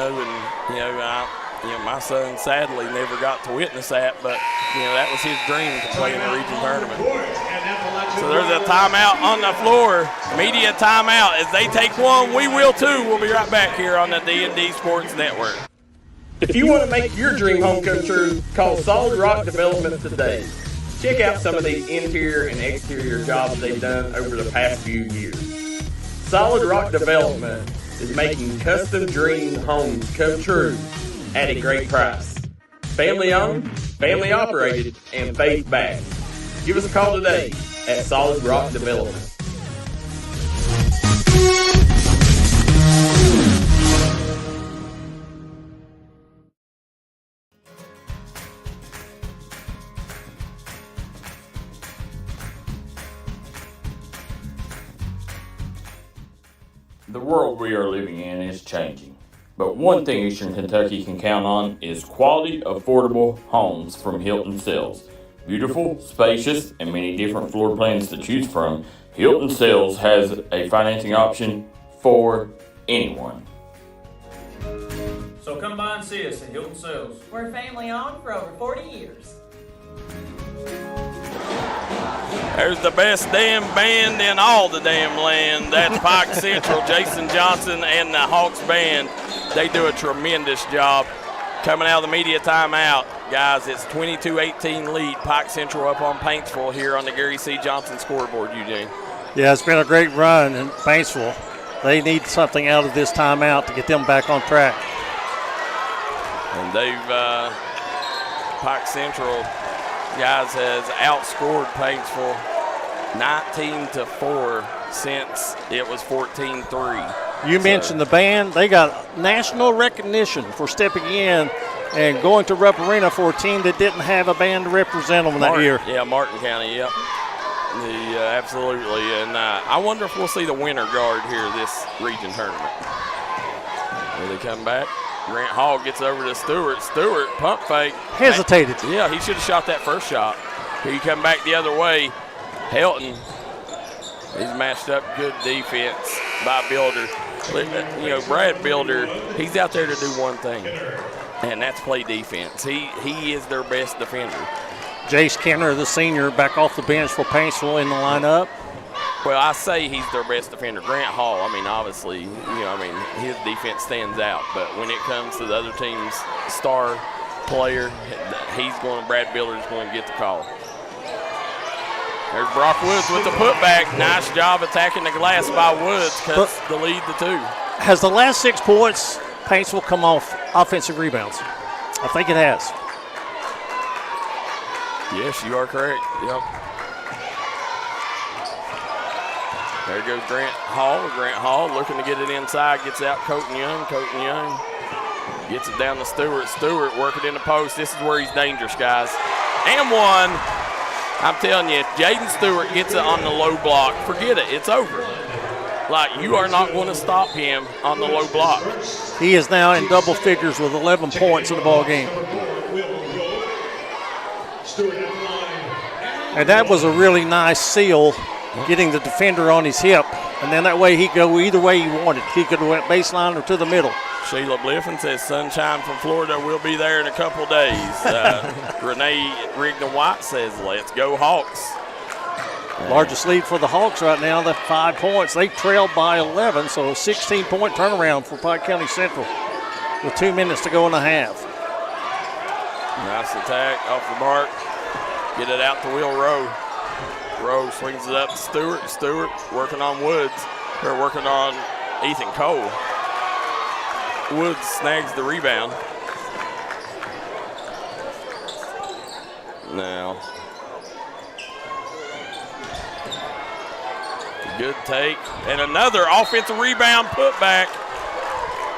my son sadly never got to witness that, but, that was his dream to play in the region tournament. So there's a timeout on the floor, media timeout. As they take one, we will too. We'll be right back here on the D&D Sports Network. If you want to make your dream home come true, call Solid Rock Development today. Check out some of the interior and exterior jobs they've done over the past few years. Solid Rock Development is making custom dream homes come true at a great price. Family owned, family operated, and faith backed. Give us a call today at Solid Rock Development. The world we are living in is changing, but one thing Eastern Kentucky can count on is quality, affordable homes from Hilton Sales. Beautiful, spacious, and many different floor plans to choose from, Hilton Sales has a financing option for anyone. So come by and see us at Hilton Sales. We're family owned for over 40 years. There's the best damn band in all the damn land. That's Pike Central, Jason Johnson, and the Hawks band. They do a tremendous job. Coming out of the media timeout, guys, it's 22-18 lead. Pike Central up on Paintsville here on the Gary C. Johnson scoreboard, Eugene. Yeah, it's been a great run in Paintsville. They need something out of this timeout to get them back on track. And they've, Pike Central, guys, has outscored Paintsville 19-4 since it was 14-3. You mentioned the band. They got national recognition for stepping in and going to Rupp Arena for a team that didn't have a band to represent them that year. Yeah, Martin County, yep. Absolutely. And I wonder if we'll see the winter guard here this region tournament. Here they come back. Grant Hall gets over to Stewart. Stewart, pump fake. Hesitated. Yeah, he should have shot that first shot. Here you come back the other way. Helton, he's matched up good defense by Builder. You know, Brad Builder, he's out there to do one thing, and that's play defense. He is their best defender. Jace Kenner, the senior, back off the bench for Paintsville in the lineup. Well, I say he's their best defender. Grant Hall, I mean, obviously, his defense stands out. But when it comes to the other team's star player, Brad Builder's going to get the call. There's Brock Woods with the putback. Nice job attacking the glass by Woods. Cuts the lead to 2. Has the last 6 points, Paintsville, come off offensive rebounds? I think it has. Yes, you are correct. Yep. There goes Grant Hall. Grant Hall looking to get it inside. Gets out Colton Young. Colton Young gets it down to Stewart. Stewart working in the post. This is where he's dangerous, guys. And one. I'm telling you, if Jaden Stewart gets it on the low block, forget it. It's over. Like, you are not going to stop him on the low block. He is now in double figures with 11 points in the ball game. And that was a really nice seal, getting the defender on his hip. And then that way he could go either way he wanted. He could have went baseline or to the middle. Sheila Bliffen says sunshine from Florida will be there in a couple days. Renee Rigdon-White says, let's go Hawks. Largest lead for the Hawks right now, the 5 points. They trailed by 11, so a 16-point turnaround for Pike County Central with 2 minutes to go in the half. Nice attack off the mark. Get it out to Will Rowe. Rowe swings it up to Stewart. Stewart working on Woods. They're working on Ethan Cole. Woods snags the rebound. Now, good take. And another offensive rebound putback.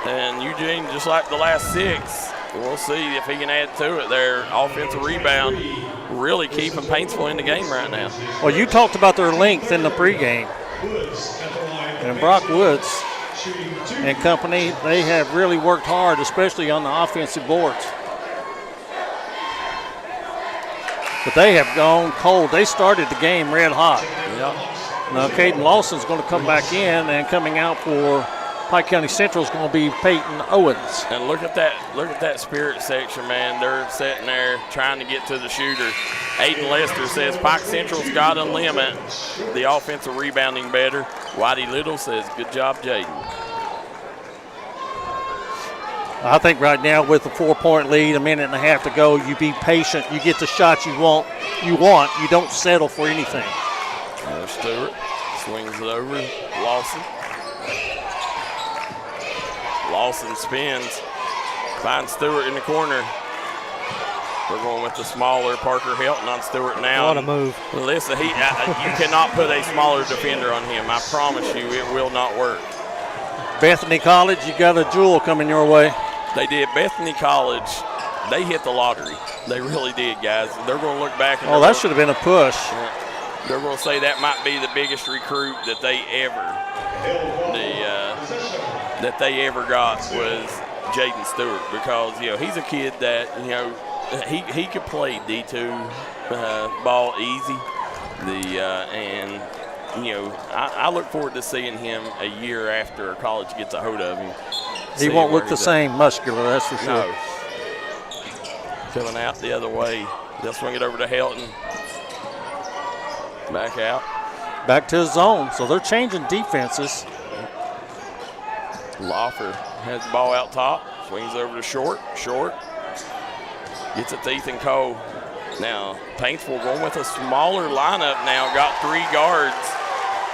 And Eugene, just like the last 6, we'll see if he can add to it there. Offensive rebound really keeping Paintsville in the game right now. Well, you talked about their length in the pregame. And Brock Woods and company, they have really worked hard, especially on the offensive boards. But they have gone cold. They started the game red hot. Yeah. Now, Caden Lawson's going to come back in, and coming out for Pike County Central is going to be Peyton Owens. And look at that Spirit section, man. They're sitting there trying to get to the shooter. Aiden Lester says Pike Central's got to limit the offensive rebounding better. Whitey Little says, good job, Jaden. I think right now with the 4-point lead, a minute and a half to go, you be patient. You get the shots you want. You don't settle for anything. There's Stewart. Swings it over. Lawson. Lawson spins. Finds Stewart in the corner. We're going with the smaller Parker Helton on Stewart now. What a move. Listen, you cannot put a smaller defender on him. I promise you it will not work. Bethany College, you got a jewel coming your way. They did. Bethany College, they hit the lottery. They really did, guys. They're going to look back. And that should have been a push. They're going to say that might be the biggest recruit that they ever got was Jaden Stewart, because he's a kid that he could play D2 ball easy. I look forward to seeing him a year after college gets a hold of him. He won't look the same muscular, that's for sure. No. Coming out the other way. They'll swing it over to Helton. Back out. Back to his zone. So they're changing defenses. Loffer has the ball out top. Swings over to short. Gets it to Ethan Cole. Now, Paintsville going with a smaller lineup now. Got 3 guards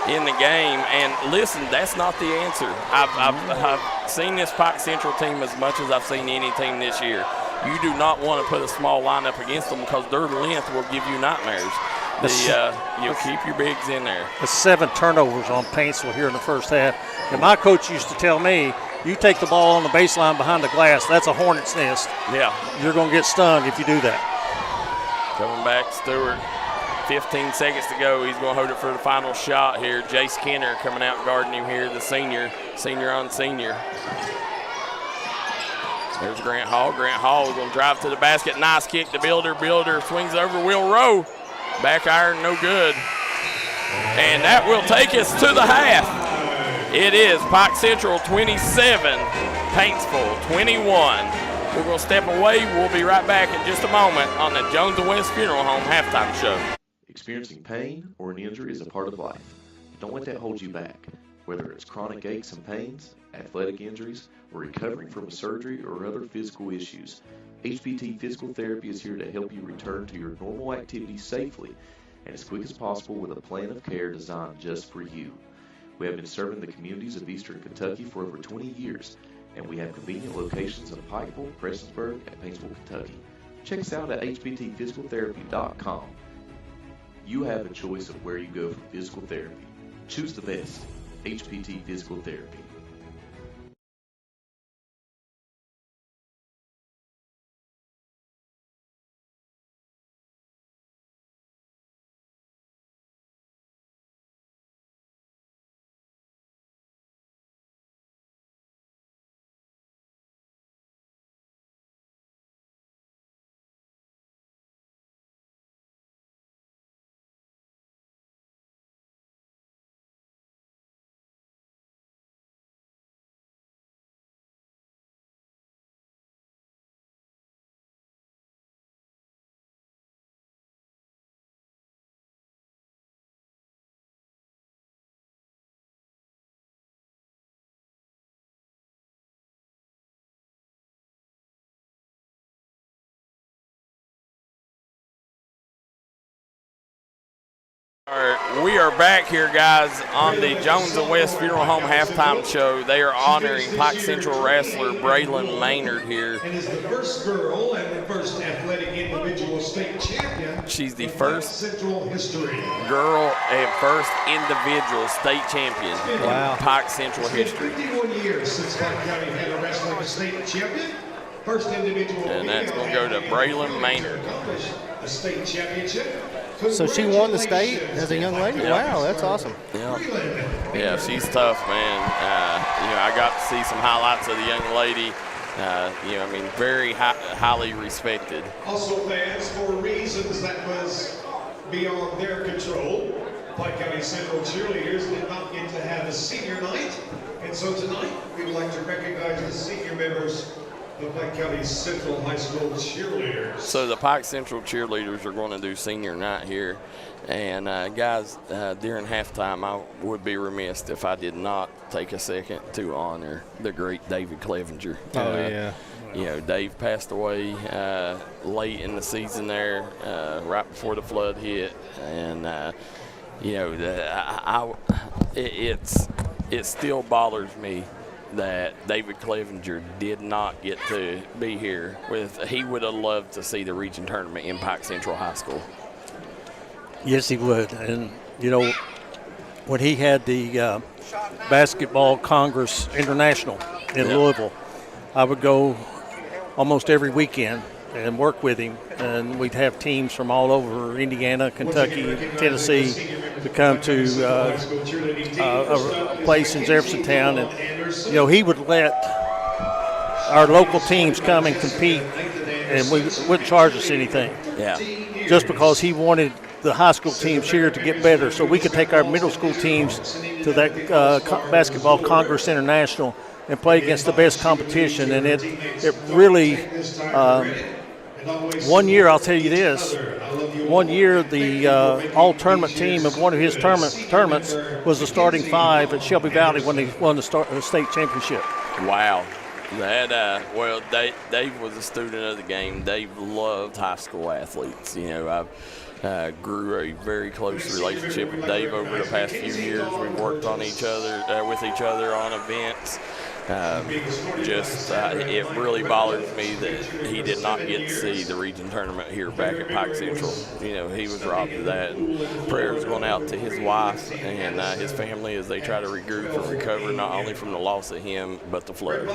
in the game. And listen, that's not the answer. I've seen this Pike Central team as much as I've seen any team this year. You do not want to put a small lineup against them because their length will give you nightmares. You'll keep your bigs in there. The 7 turnovers on Paintsville here in the first half. And my coach used to tell me, you take the ball on the baseline behind the glass, that's a hornet's nest. Yeah. You're going to get stung if you do that. Coming back, Stewart. 15 seconds to go. He's going to hold it for the final shot here. Jace Kenner coming out guarding him here, the senior on senior. There's Grant Hall. Grant Hall is going to drive to the basket. Nice kick to Builder. Builder swings over Will Rowe. Back iron, no good. And that will take us to the half. It is Pike Central 27, Paintsville 21. We're going to step away. We'll be right back in just a moment on the Jones and West Funeral Home halftime show. Experiencing pain or an injury is a part of life. Don't let that hold you back. Whether it's chronic aches and pains, athletic injuries, or recovering from a surgery or other physical issues, HPT Physical Therapy is here to help you return to your normal activities safely and as quick as possible with a plan of care designed just for you. We have been serving the communities of Eastern Kentucky for over 20 years, and we have convenient locations in Pikeville, Prestonsburg, and Paintsville, Kentucky. Check us out at hptphysicaltherapy.com. You have a choice of where you go for physical therapy. Choose the best. HPT Physical Therapy. We are back here, guys, on the Jones and West Funeral Home halftime show. They are honoring Pike Central wrestler Braylon Maynard here. And is the first girl and the first athletic individual state champion. She's the first Central history. Girl and first individual state champion in Pike Central history. 51 years since Pike County had a wrestling state champion. First individual. And that's going to go to Braylon Maynard. A state championship. So she won the state as a young lady? Yep. Wow, that's awesome. Yeah, she's tough, man. I got to see some highlights of the young lady. Very highly respected. Also, fans, for reasons that was beyond their control, Pike County Central cheerleaders did not get to have a senior night. And so tonight, we would like to recognize the senior members the Pike County Central High School cheerleaders. So the Pike Central cheerleaders are going to do senior night here. And guys, during halftime, I would be remiss if I did not take a second to honor the great David Clevenger. Dave passed away late in the season there, right before the flood hit. And, it still bothers me that David Clevenger did not get to be here. He would have loved to see the region tournament in Pike Central High School. Yes, he would. And, when he had the Basketball Congress International in Louisville, I would go almost every weekend and work with him. And we'd have teams from all over Indiana, Kentucky, Tennessee to come to a place in Jeffersontown. And, he would let our local teams come and compete, and we wouldn't charge us anything. Yeah. Just because he wanted the high school teams here to get better, so we could take our middle school teams to that Basketball Congress International and play against the best competition. And it really, one year, I'll tell you this, one year the all-tournament team of one of his tournaments was the starting 5 at Shelby Valley when they won the state championship. Wow. That well, Dave was a student of the game. Dave loved high school athletes. You know, I've grew a very close relationship with Dave over the past few years. We've worked on each other with each other on events. It really bothers me that he did not get to see the region tournament here back at Pike Central. You know, he was robbed of that. And prayers going out to his wife and his family as they try to regroup and recover not only from the loss of him but the flood.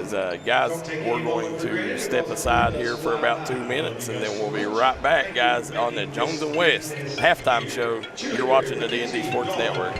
So, guys, we're going to step aside here for about 2 minutes, and then we'll be right back, guys, on the Jones and West halftime show. You're watching the D&D Sports Network.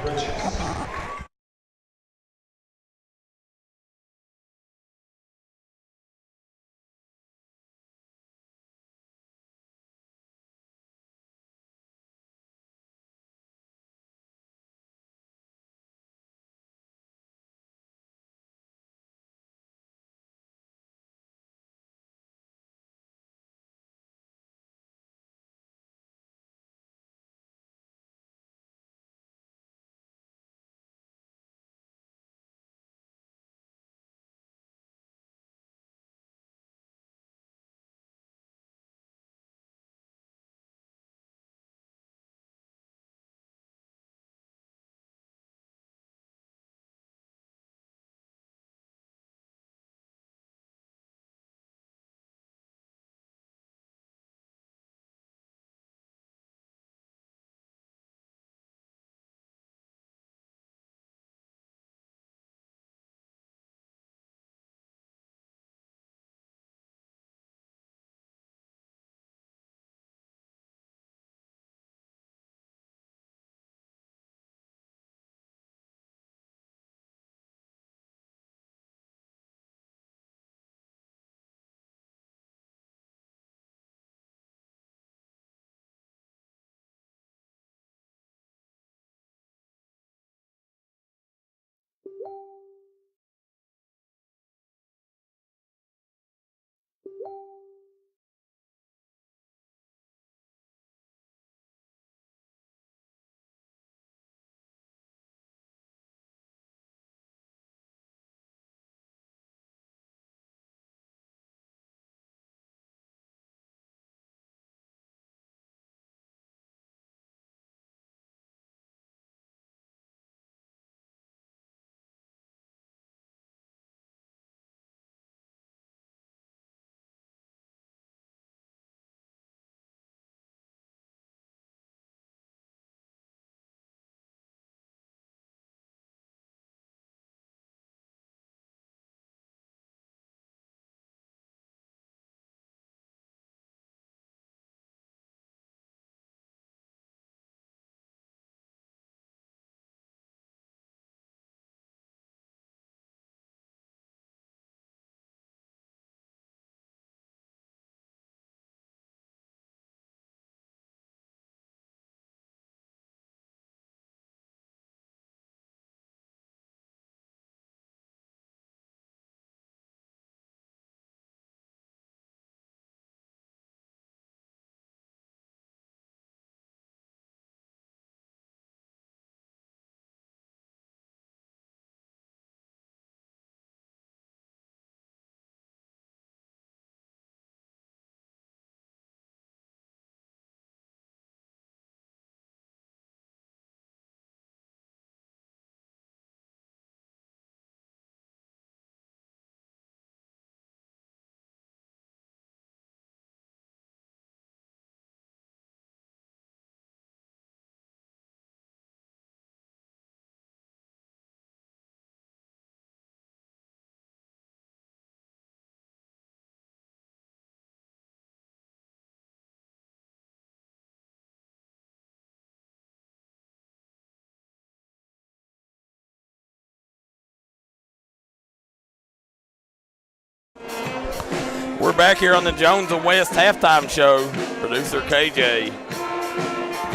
We're back here on the Jones and West halftime show. Producer KJ,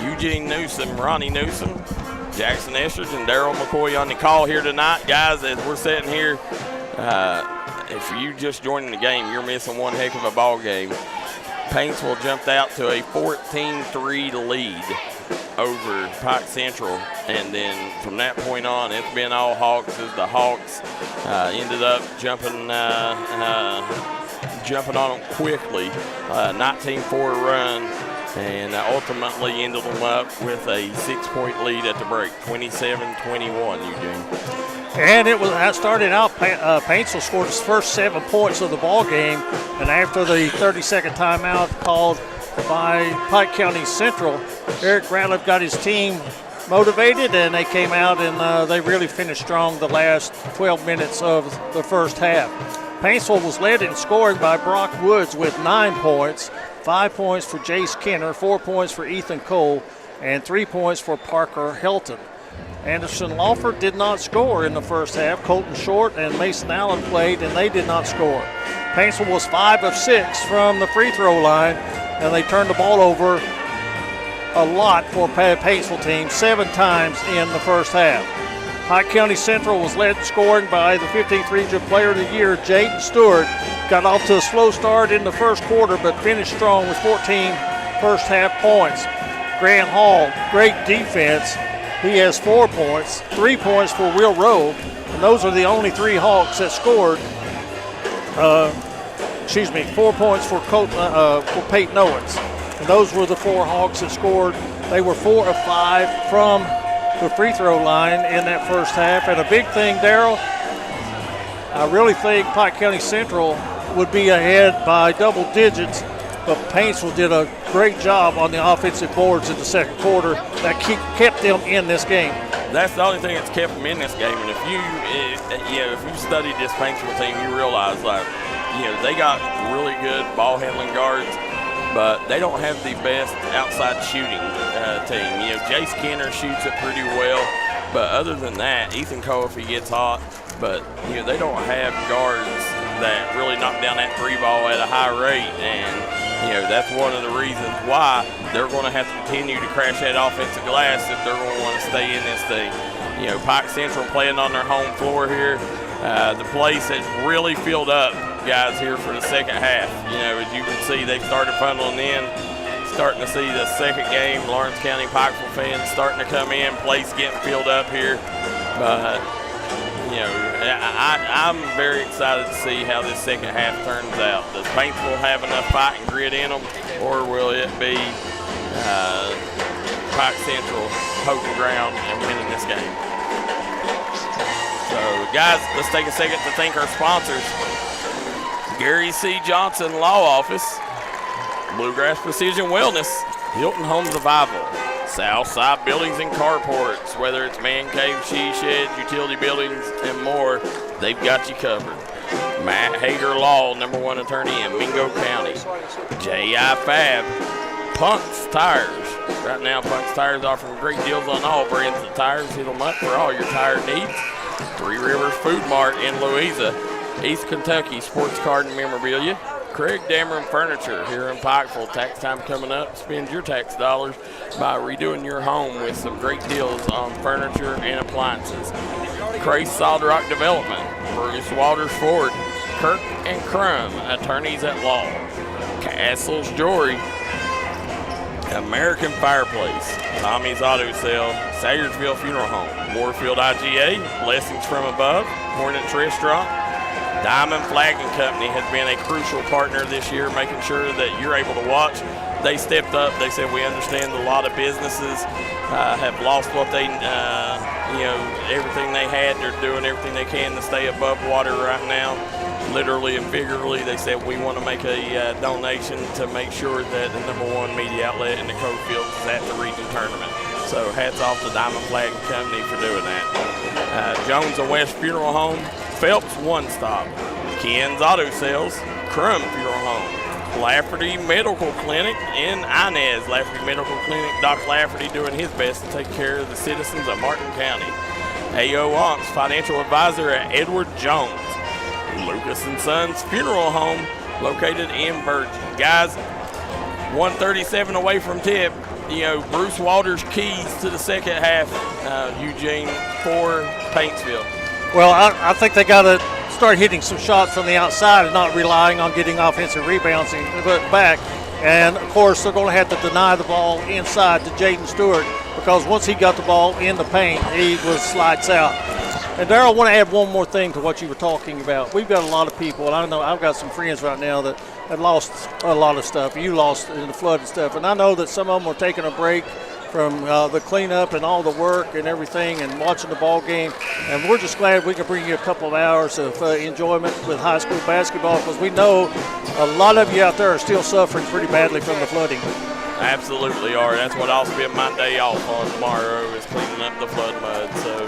Eugene Newsom, Ronnie Newsom, Jackson Estridge, and Daryl McCoy on the call here tonight. Guys, as we're sitting here, if you just joining the game, you're missing one heck of a ball game. Paintsville jumped out to a 14-3 lead over Pike Central, and then from that point on, it's been all Hawks as the Hawks ended up jumping on them quickly. 19-4 run, and ultimately ended them up with a 6-point lead at the break, 27-21, Eugene. And that started out, Paintsville scored his first 7 points of the ball game, and after the 30-second timeout called by Pike County Central, Eric Ratliff got his team motivated, and they came out and they really finished strong the last 12 minutes of the first half. Paintsville was led in scoring by Brock Woods with 9 points, 5 points for Jace Kenner, 4 points for Ethan Cole, and 3 points for Parker Helton. Anderson Lawford did not score in the first half. Colton Short and Mason Allen played, and they did not score. Paintsville was 5 of 6 from the free throw line, and they turned the ball over a lot for Paintsville team, 7 times in the first half. Pike County Central was led in scoring by the 15th Region Player of the Year, Jaden Stewart. Got off to a slow start in the first quarter, but finished strong with 14 first half points. Grant Hall, great defense. He has 4 points, 3 points for Will Rowe, and those are the only 3 Hawks that scored. 4 points for Peyton Owens. And those were the 4 Hawks that scored. They were 4 of 5 from the free throw line in that first half. And a big thing, Darryl, I really think Pike County Central would be ahead by double digits, but Paintsville did a great job on the offensive boards in the second quarter that kept them in this game. That's the only thing that's kept them in this game. And if you studied this Paintsville team, you realize they got really good ball handling guards, but they don't have the best outside shooting team. Jace Kenner shoots it pretty well, but other than that, Ethan Cole if he gets hot, but they don't have guards that really knock down that 3 ball at a high rate, and that's one of the reasons why they're going to have to continue to crash that offensive glass if they're going to want to stay in this thing. Pike Central playing on their home floor here. The place has really filled up, guys, here for the second half. As you can see, they've started funneling in. Starting to see the second game, Lawrence County Pikeville fans starting to come in. Place getting filled up here. But I'm very excited to see how this second half turns out. Does Paintsville have enough fight and grit in them, or will it be Pike Central poking ground and winning this game? So, guys, let's take a second to thank our sponsors. Gary C. Johnson Law Office, Bluegrass Precision Wellness, Hilton Home Revival, Southside Buildings and Carports, whether it's man cave, she sheds, utility buildings, and more, they've got you covered. Matt Hager Law, #1 attorney in Mingo County. J.I. Fab, Punk's Tires. Right now, Punk's Tires offering great deals on all brands of tires. Hit them up for all your tire needs. Three Rivers Food Mart in Louisa. East Kentucky Sports Card and Memorabilia. Craig Dameron Furniture here in Pikeville. Tax time coming up. Spend your tax dollars by redoing your home with some great deals on furniture and appliances. Crace Solid Rock Development. Bruce Walters Ford. Kirk and Crum, attorneys at law. Castle's Jewelry. American Fireplace. Tommy's Auto Sale. Sayersville Funeral Home. Moorfield IGA. Blessings from Above. Hornets Restaurant. Diamond Flagging Company has been a crucial partner this year, making sure that you're able to watch. They stepped up. They said, we understand a lot of businesses have lost what they, everything they had. They're doing everything they can to stay above water right now, literally and figuratively. They said, we want to make a donation to make sure that the #1 media outlet in the Cofield is at the region tournament. So hats off to Diamond Flagging Company for doing that. Jones and West Funeral Home. Phelps One Stop, Ken's Auto Sales, Crum Funeral Home, Lafferty Medical Clinic in Inez. Lafferty Medical Clinic, Doc Lafferty doing his best to take care of the citizens of Martin County. A.O. Onks, financial advisor at Edward Jones. Lucas & Sons Funeral Home, located in Virgin. Guys, 137 away from tip. Bruce Walters keys to the second half, Eugene, for Paintsville. Well, I think they got to start hitting some shots from the outside and not relying on getting offensive rebounds and put back. And, of course, they're going to have to deny the ball inside to Jaden Stewart because once he got the ball in the paint, he was lights out. And, Darryl, I want to add one more thing to what you were talking about. We've got a lot of people, and I know I've got some friends right now that have lost a lot of stuff. You lost in the flood and stuff. And I know that some of them are taking a break from the cleanup and all the work and everything and watching the ball game. And we're just glad we can bring you a couple of hours of enjoyment with high school basketball because we know a lot of you out there are still suffering pretty badly from the flooding. Absolutely are. That's what I'll spend my day off on tomorrow is cleaning up the flood mud. So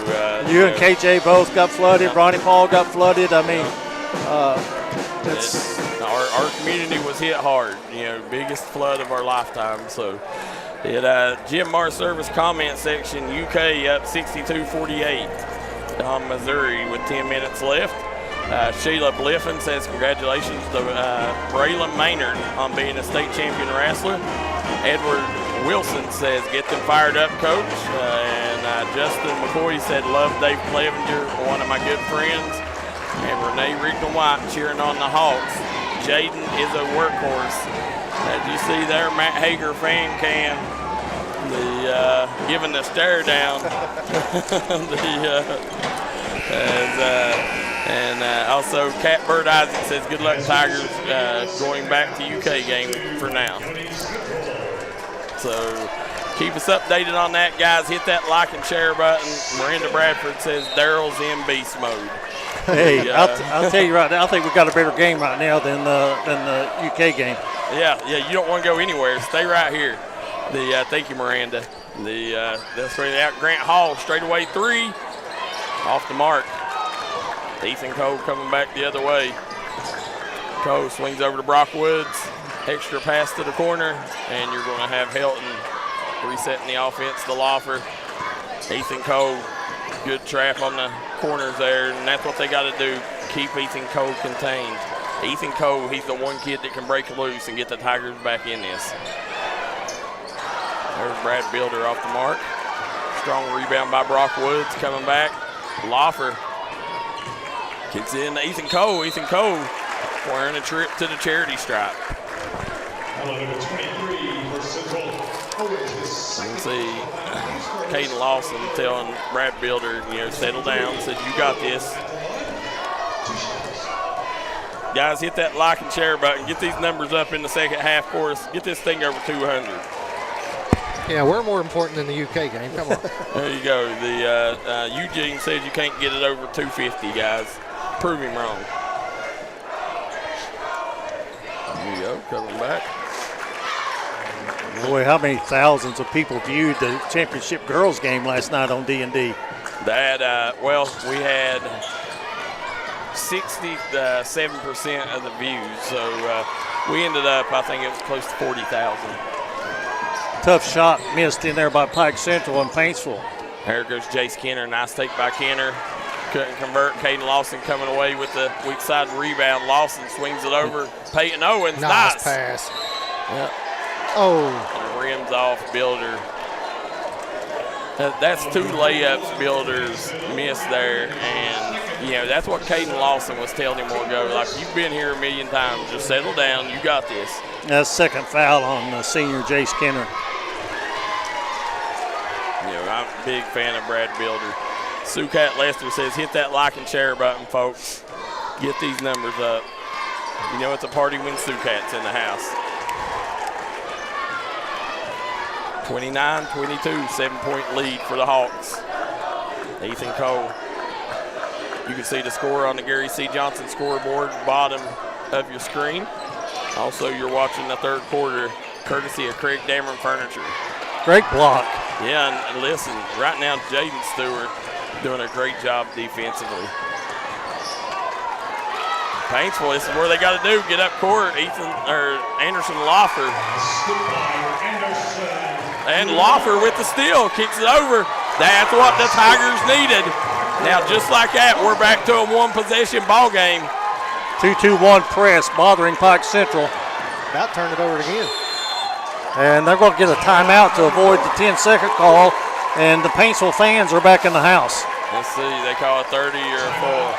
you and KJ both got flooded. Ronnie Paul got flooded. I mean, our community was hit hard. Biggest flood of our lifetime. So Jim Marr Service comment section, UK up 62-48 on Missouri with 10 minutes left. Sheila Bliffen says congratulations to Braylon Maynard on being a state champion wrestler. Edward Wilson says get them fired up, coach. And Justin McCoy said love Dave Clevenger, one of my good friends. And Renee Rigdon-White cheering on the Hawks. Jaden is a workhorse. As you see there, Matt Hager fan cam, giving the stare down. Also, Catbird Isaac says good luck, Tigers, going back to UK game for now. So keep us updated on that, guys. Hit that like and share button. Miranda Bradford says Daryl's in beast mode. Hey, I'll tell you right now, I think we've got a better game right now than the UK game. Yeah, you don't want to go anywhere. Stay right here. Thank you, Miranda. They'll straight out. Grant Hall, straightaway three. Off the mark. Ethan Cole coming back the other way. Cole swings over to Brock Woods. Extra pass to the corner, and you're going to have Helton resetting the offense to Loffer. Ethan Cole, good trap on the corners there, and that's what they got to do, keep Ethan Cole contained. Ethan Cole, he's the one kid that can break loose and get the Tigers back in this. There's Brad Builder off the mark. Strong rebound by Brock Woods coming back. Loffer kicks in to Ethan Cole. Ethan Cole wearing a trip to the charity stripe. Number 23 for Central. You can see Caden Lawson telling Brad Builder, settle down, said you got this. Guys, hit that like and share button. Get these numbers up in the second half for us. Get this thing over 200. Yeah, we're more important than the UK game. Come on. There you go. The Eugene says you can't get it over 250, guys. Prove him wrong. There you go, coming back. Boy, how many thousands of people viewed the championship girls game last night on D&D? We had 67% of the views, so we ended up, I think it was close to 40,000. Tough shot missed in there by Pike Central and Paintsville. There goes Jace Kenner. Nice take by Kenner. Couldn't convert. Caden Lawson coming away with the weak side rebound. Lawson swings it over. Peyton Owens. Nice pass. Yep. Oh. And rims off Builder. That's two layups Builder's missed there. And, that's what Caden Lawson was telling him more ago. Like, you've been here a million times. Just settle down. You got this. That's second foul on the senior Jace Kenner. I'm a big fan of Brad Builder. Sukat Lester says, hit that like and share button, folks. Get these numbers up. It's a party when Sukat's in the house. 29-22, 7-point lead for the Hawks. Ethan Cole. You can see the score on the Gary C. Johnson scoreboard, bottom of your screen. Also, you're watching the third quarter, courtesy of Craig Dameron Furniture. Great block. Yeah, and listen, right now, Jaden Stewart doing a great job defensively. Paintsville, this is where they got to do, get up court. Anderson Loffer. And Loffer with the steal, kicks it over. That's what the Tigers needed. Now, just like that, we're back to a one-possession ball game. 2-2-1 press, bothering Pike Central. About turned it over again. And they're going to get a timeout to avoid the 10-second call, and the Paintsville fans are back in the house. Let's see, they call it 30 or a full.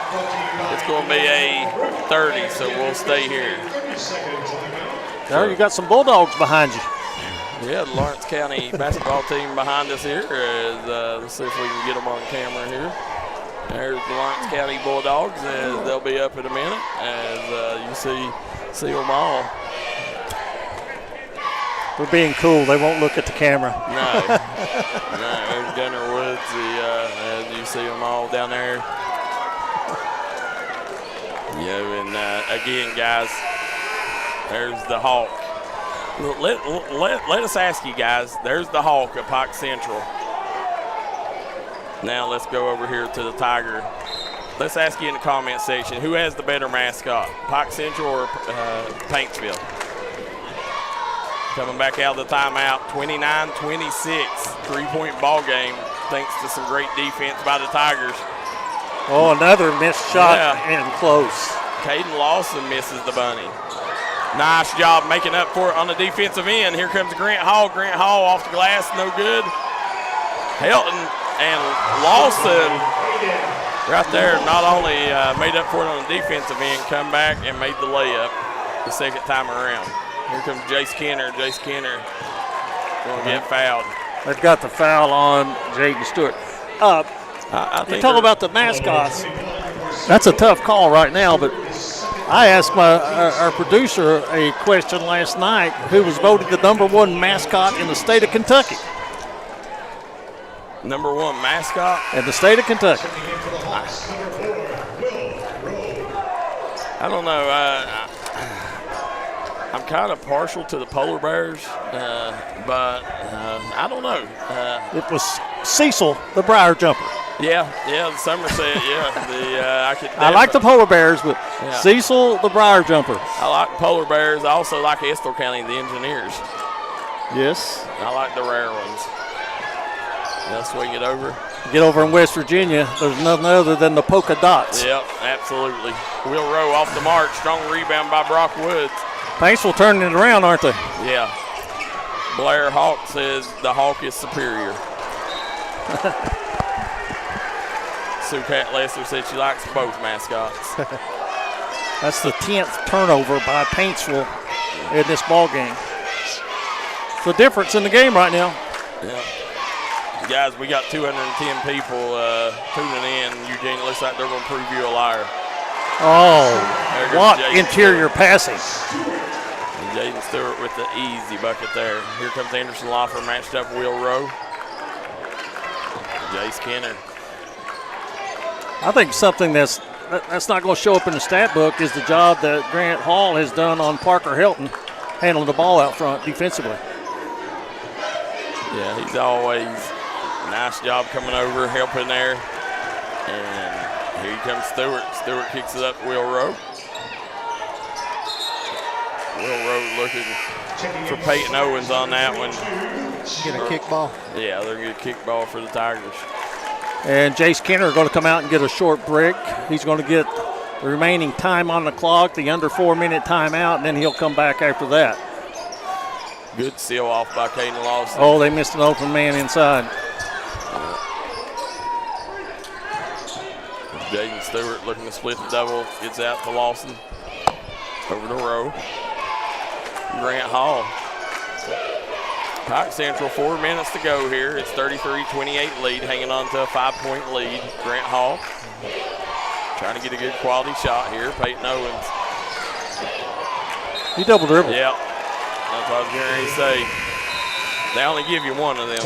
It's going to be a 30, so we'll stay here. Now you got some Bulldogs behind you. Yeah, the Lawrence County basketball team behind us here. Let's see if we can get them on camera here. There's the Lawrence County Bulldogs, as they'll be up in a minute, as you see them all. They're being cool. They won't look at the camera. No. There's Gunner Woods, as you see them all down there. And again, guys, there's the Hawk. Let us ask you guys, there's the Hawk at Pike Central. Now let's go over here to the Tiger. Let's ask you in the comment section, who has the better mascot, Pike Central or Paintsville? Coming back out of the timeout, 29-26, three-point ball game, thanks to some great defense by the Tigers. Oh, another missed shot and close. Caden Lawson misses the bunny. Nice job making up for it on the defensive end. Here comes Grant Hall. Grant Hall off the glass, no good. Helton and Lawson right there not only made up for it on the defensive end, come back and made the layup the second time around. Here comes Jace Kenner. Jace Kenner going to get fouled. They've got the foul on Jaden Stewart. You talk about the mascots. That's a tough call right now, but I asked our producer a question last night, who was voted the #1 mascot in the state of Kentucky. #1 mascot? In the state of Kentucky. I don't know. I'm kind of partial to the polar bears, but I don't know. It was Cecil, the Briar Jumper. Yeah, the Somerset, I like the polar bears, but Cecil, the Briar Jumper. I like the polar bears. I also like Estill County, the Engineers. Yes. I like the rare ones. They'll swing it over. Get over in West Virginia, there's nothing other than the polka dots. Yep, absolutely. Will Rowe off the mark. Strong rebound by Brock Woods. Paintsville turning it around, aren't they? Yeah. Blair Hawk says the Hawk is superior. Sue Cat Lester said she likes both mascots. That's the 10th turnover by Paintsville in this ball game. It's the difference in the game right now. Yeah. Guys, we got 210 people tuning in. Eugene, it looks like they're going to prove you a liar. Oh, what Jaden interior passing. Jaden Stewart with the easy bucket there. Here comes Anderson Loffer matched up Will Rowe. Jace Kenner. I think something that's not going to show up in the stat book is the job that Grant Hall has done on Parker Helton handling the ball out front defensively. Yeah, he's always nice job coming over, helping there. And here comes Stewart. Stewart kicks it up to Will Rowe. Will Rowe looking for Peyton Owens on that one. Get a kickball. Yeah, they're going to get a kickball for the Tigers. And Jace Kenner are going to come out and get a short break. He's going to get the remaining time on the clock, the under 4-minute timeout, and then he'll come back after that. Good seal off by Caden Lawson. Oh, they missed an open man inside. Jaden Stewart looking to split the double. Gets out to Lawson. Over to Rowe. Grant Hall. Pike Central, 4 minutes to go here. It's 33-28 lead, hanging on to a 5-point lead. Grant Hall trying to get a good quality shot here. Peyton Owens. He double dribbled. Yep. That's what I was going to say. They only give you one of them.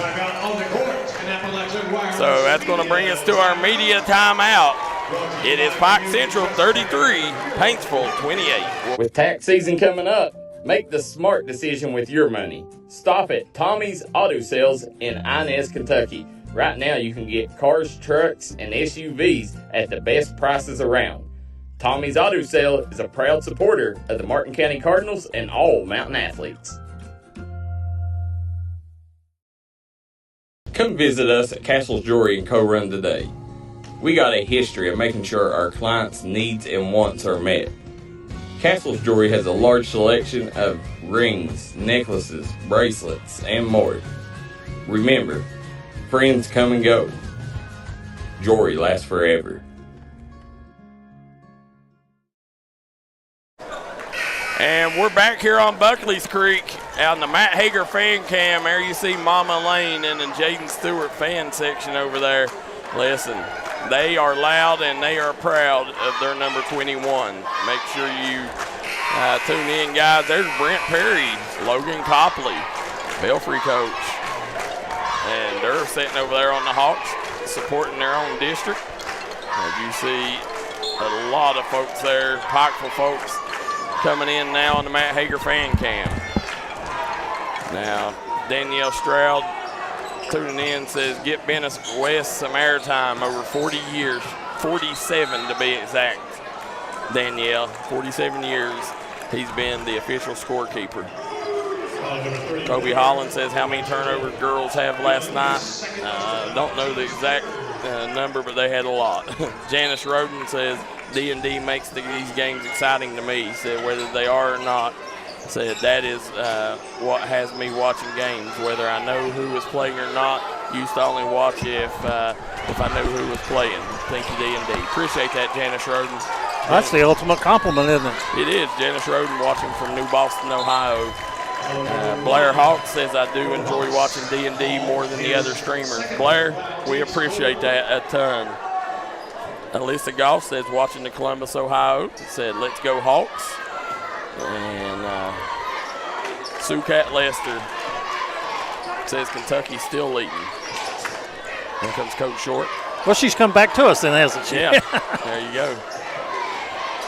So that's going to bring us to our media timeout. It is Pike Central 33, Paintsville 28. With tax season coming up, make the smart decision with your money. Stop at Tommy's Auto Sales in Inez, Kentucky. Right now you can get cars, trucks, and SUVs at the best prices around. Tommy's Auto Sale is a proud supporter of the Martin County Cardinals and all Mountain athletes. Come visit us at Castle's Jewelry & Co. Run today. We got a history of making sure our clients' needs and wants are met. Castle's Jewelry has a large selection of rings, necklaces, bracelets, and more. Remember, friends come and go. Jewelry lasts forever. And we're back here on Buckley's Creek out in the Matt Hager fan cam. There you see Mama Lane and the Jaden Stewart fan section over there. Listen, they are loud and they are proud of their number 21. Make sure you tune in, guys. There's Brent Perry, Logan Copley, Belfry coach. And they're sitting over there on the Hawks, supporting their own district. As you see a lot of folks there, Pikeville folks, coming in now on the Matt Hager fan cam. Now, Danielle Stroud tuning in says, get Bennis West some airtime over 40 years, 47 to be exact. Danielle, 47 years, he's been the official scorekeeper. Kobe Holland says, how many turnovers girls have last night? Don't know the exact number, but they had a lot. Janice Roden says, D&D makes these games exciting to me. He said, whether they are or not, said that is what has me watching games. Whether I know who is playing or not, used to only watch if I knew who was playing. Thank you, D&D. Appreciate that, Janice Roden. That's the ultimate compliment, isn't it? It is. Janice Roden watching from New Boston, Ohio. Blair Hawk says, I do enjoy watching D&D more than the other streamers. Blair, we appreciate that a ton. Alyssa Goff says, watching the Columbus, Ohio, said, let's go Hawks. And Sue Cat Lester says, Kentucky's still leading. Here comes Coach Short. Well, she's come back to us then, hasn't she? Yeah, there you go.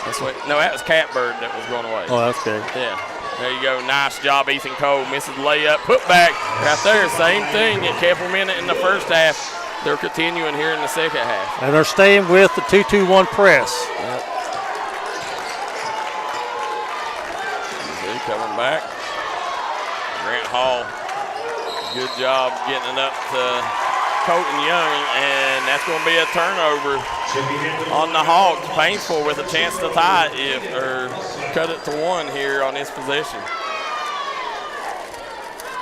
That's what, no, that was Catbird that was going away. Oh, that's good. Yeah. There you go. Nice job, Ethan Cole. Misses the layup. Put back right there. Same thing. It kept them in it in the first half. They're continuing here in the second half. And they're staying with the 2-2-1 press. Yep. Coming back. Grant Hall. Good job getting it up to Colton Young, and that's going to be a turnover on the Hawks. Paintsville with a chance to tie it or cut it to 1 here on this possession.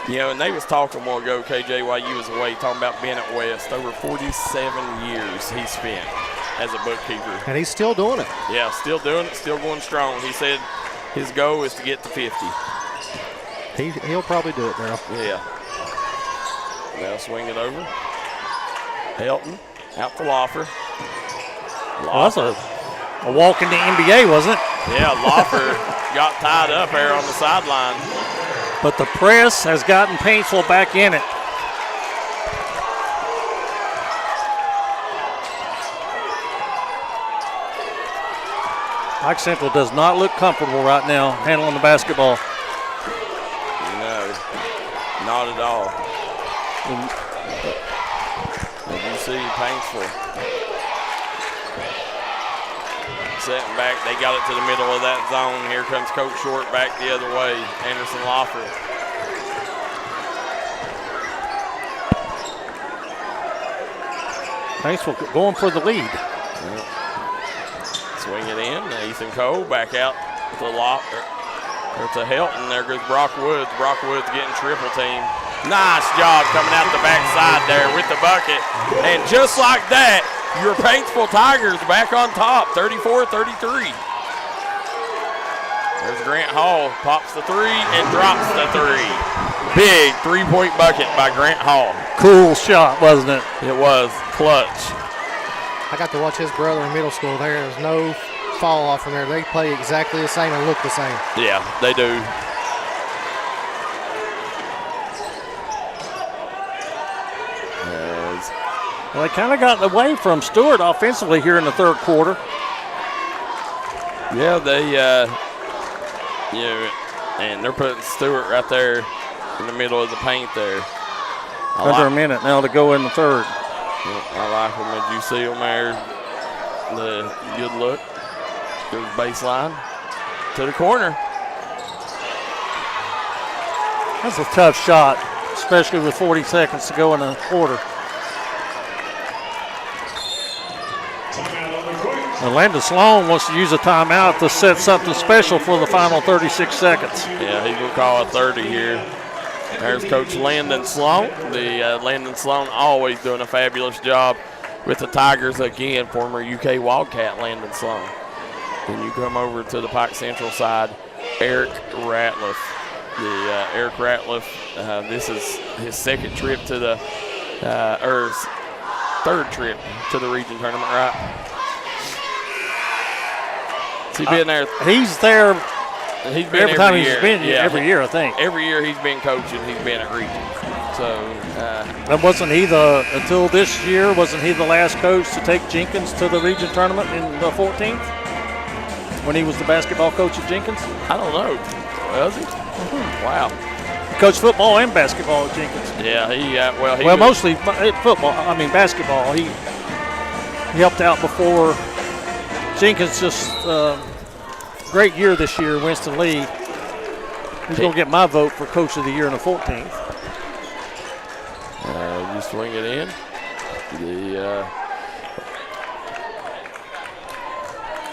You know, and they was talking a while ago, KJ, while you was away, talking about Bennett West. Over 47 years he spent as a bookkeeper. And he's still doing it. Yeah, still doing it, still going strong. He said his goal is to get to 50. He'll probably do it, Daryl. Yeah. They'll swing it over. Helton out to Loffer. Well, that's a walk in the NBA, wasn't it? Yeah, Loffer got tied up there on the sideline. But the press has gotten Paintsville back in it. Pike Central does not look comfortable right now handling the basketball. No, not at all. As you see, Paintsville setting back. They got it to the middle of that zone. Here comes Coach Short back the other way. Anderson Loffer. Paintsville going for the lead. Yep. Swing it in. Ethan Cole back out to Loffer. Or to Helton. There goes Brock Woods. Brock Woods getting triple team. Nice job coming out the backside there with the bucket. And just like that, your Paintsville Tigers back on top, 34-33. There's Grant Hall, pops the 3 and drops the 3. Big three-point bucket by Grant Hall. Cool shot, wasn't it? It was clutch. I got to watch his brother in middle school there. There's no fall off from there. They play exactly the same and look the same. Yeah, they do. Well, they kind of got away from Stewart offensively here in the third quarter. Yeah, they, and they're putting Stewart right there in the middle of the paint there. Under a minute now to go in the third. Yep, I like them as you see them there. The good look. Goes baseline to the corner. That's a tough shot, especially with 40 seconds to go in the quarter. And Landon Sloan wants to use a timeout to set something special for the final 36 seconds. Yeah, he's going to call a 30 here. There's Coach Landon Sloan. The Landon Sloan always doing a fabulous job with the Tigers again. Former UK Wildcat Landon Sloan. Then you come over to the Pike Central side. Eric Ratliff. Eric Ratliff, this is his second trip to the, or third trip to the region tournament, right? Has he been there? He's there. He's been every time year. He's been every year, I think. Every year he's been coaching, he's been at region. So. And wasn't he until this year, wasn't he the last coach to take Jenkins to the region tournament in the 14th? When he was the basketball coach at Jenkins? I don't know. Was he? Wow. He coached football and basketball at Jenkins. Yeah, he mostly football. I mean basketball. He helped out before Jenkins. Just great year this year, Winston Lee. He's going to get my vote for Coach of the Year in the 14th. You swing it in.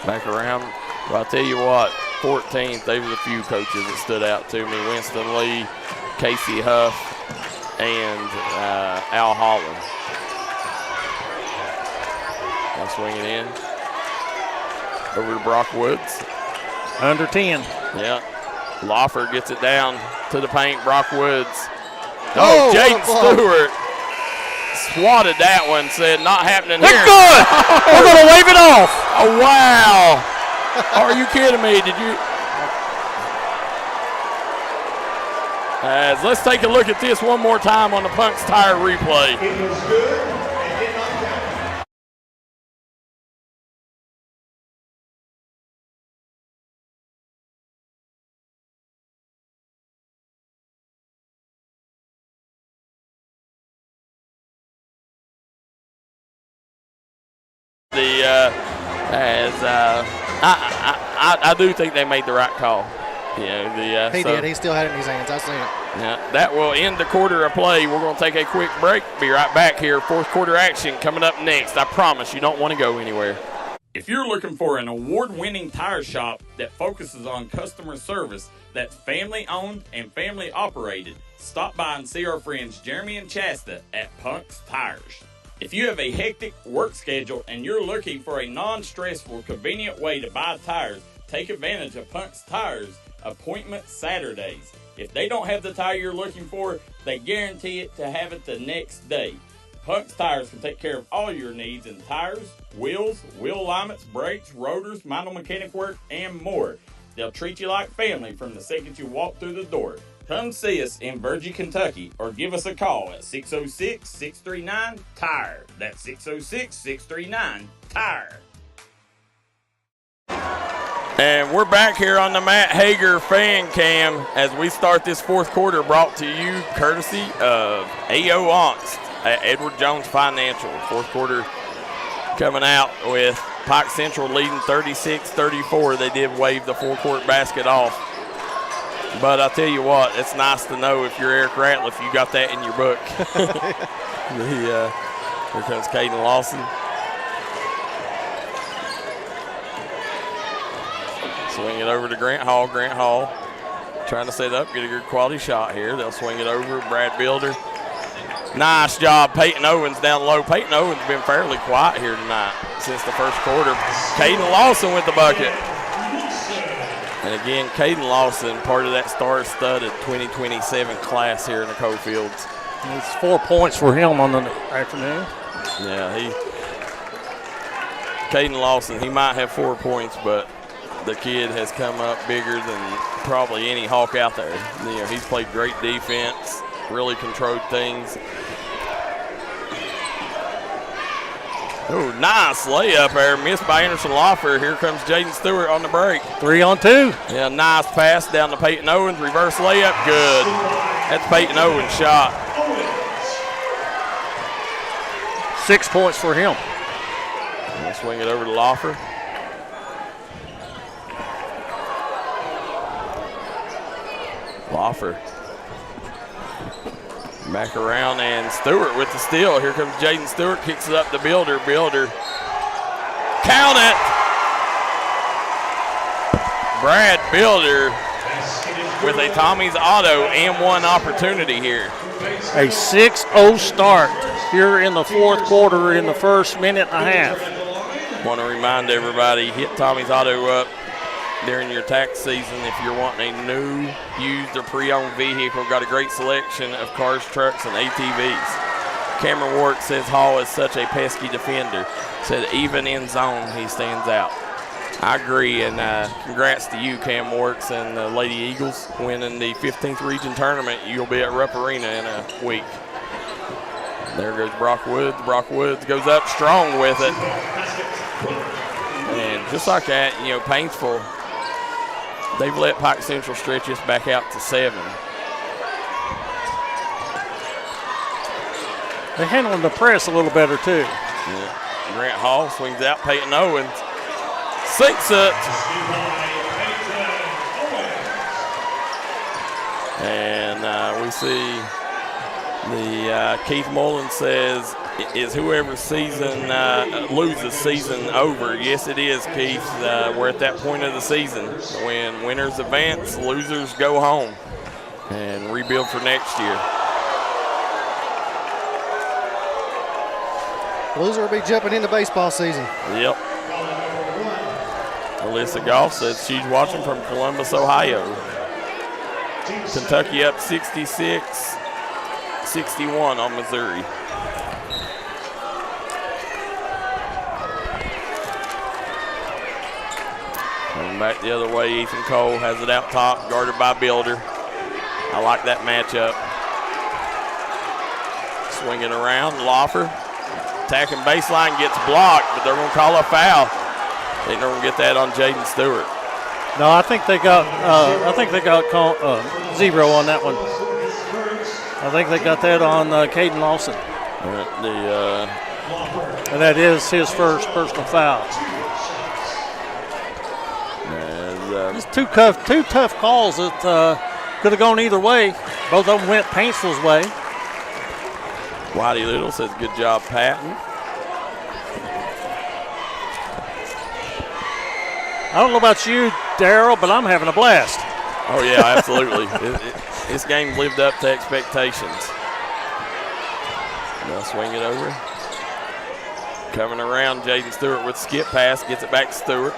Back around. Well, I'll tell you what, 14th, there was a few coaches that stood out to me. Winston Lee, Casey Huff, and Al Holland. I'll swing it in. Over to Brock Woods. Under 10. Yeah. Loffer gets it down to the paint. Brock Woods. Oh, Jaden Stewart swatted that one, said not happening here. It's good. We're going to wave it off. Oh, wow. Are you kidding me? Did you? Let's take a look at this one more time on the Punk's Tire replay. It was good and did not count. I do think they made the right call. He did. He still had it in his hands. I've seen it. Yeah, that will end the quarter of play. We're going to take a quick break. Be right back here. Fourth quarter action coming up next. I promise you don't want to go anywhere. If you're looking for an award-winning tire shop that focuses on customer service, that's family-owned and family-operated, stop by and see our friends Jeremy and Chasta at Punk's Tires. If you have a hectic work schedule and you're looking for a non-stressful, convenient way to buy tires, take advantage of Punk's Tires Appointment Saturdays. If they don't have the tire you're looking for, they guarantee it to have it the next day. Punk's Tires can take care of all your needs in tires, wheels, wheel alignments, brakes, rotors, minor mechanic work, and more. They'll treat you like family from the second you walk through the door. Come see us in Virgie, Kentucky, or give us a call at 606-639-TIRE. That's 606-639-TIRE. And we're back here on the Matt Hager fan cam as we start this fourth quarter, brought to you courtesy of A.O. Onst at Edward Jones Financial. Fourth quarter coming out with Pike Central leading 36-34. They did wave the full-court basket off. But I'll tell you what, it's nice to know if you're Eric Ratliff, you got that in your book. Here comes Caden Lawson. Swing it over to Grant Hall. Grant Hall trying to set up, get a good quality shot here. They'll swing it over. Brad Builder. Nice job. Peyton Owens down low. Peyton Owens has been fairly quiet here tonight since the first quarter. Caden Lawson with the bucket. And again, Caden Lawson, part of that star-studded 2027 class here in the Cofields. It's 4 points for him on the afternoon. Yeah, Caden Lawson, he might have 4 points, but the kid has come up bigger than probably any Hawk out there. You know, he's played great defense, really controlled things. Oh, nice layup there, missed by Anderson Loffer. Here comes Jaden Stewart on the break. 3 on 2. Yeah, nice pass down to Peyton Owens, reverse layup, good. That's Peyton Owens' shot. 6 points for him. We'll swing it over to Loffer. Loffer back around, and Stewart with the steal. Here comes Jaden Stewart, kicks it up to Builder. Builder, count it. Brad Builder with a Tommy's Auto and one opportunity here. A 6-0 start here in the fourth quarter in the first minute and a half. Want to remind everybody, hit Tommy's Auto up during your tax season if you're wanting a new, used, or pre-owned vehicle. Got a great selection of cars, trucks, and ATVs. Cameron Ward says Hall is such a pesky defender. Said even in zone, he stands out. I agree, and congrats to you, Cam Works, and the Lady Eagles winning the 15th region tournament. You'll be at Rupp Arena in a week. There goes Brock Woods. Brock Woods goes up strong with it. And just like that, Paintsville, they've let Pike Central stretch this back out to 7. They're handling the press a little better, too. Yeah. Grant Hall swings out. Peyton Owens sinks it. And we see the Keith Mullen says, is whoever season loses season over? Yes, it is, Keith. We're at that point of the season when winners advance, losers go home and rebuild for next year. Loser will be jumping into baseball season. Yep. Alyssa Goff says she's watching from Columbus, Ohio. Kentucky up 66-61 on Missouri. Coming back the other way, Ethan Cole has it out top, guarded by Builder. I like that matchup. Swinging around, Loffer. Attacking baseline, gets blocked, but they're going to call a foul. They're going to get that on Jaden Stewart. No, I think they got zero on that one. I think they got that on Caden Lawson. And that is his first personal foul. It's two tough calls that could have gone either way. Both of them went Paintsville's way. Whitey Little says, good job, Patton. I don't know about you, Darryl, but I'm having a blast. Oh, yeah, absolutely. This game lived up to expectations. They'll swing it over. Coming around, Jaden Stewart with skip pass, gets it back to Stewart.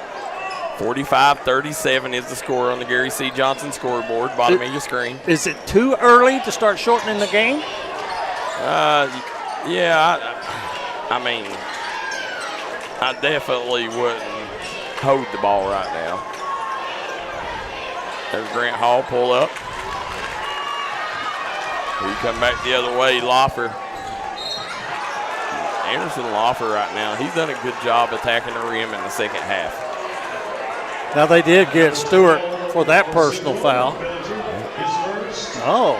45-37 is the score on the Gary C. Johnson scoreboard, bottom of your screen. Is it too early to start shortening the game? Yeah, I mean, I definitely wouldn't hold the ball right now. There's Grant Hall pull up. We come back the other way, Loffer. Anderson Loffer right now, he's done a good job attacking the rim in the second half. Now they did get Stewart for that personal foul. Oh.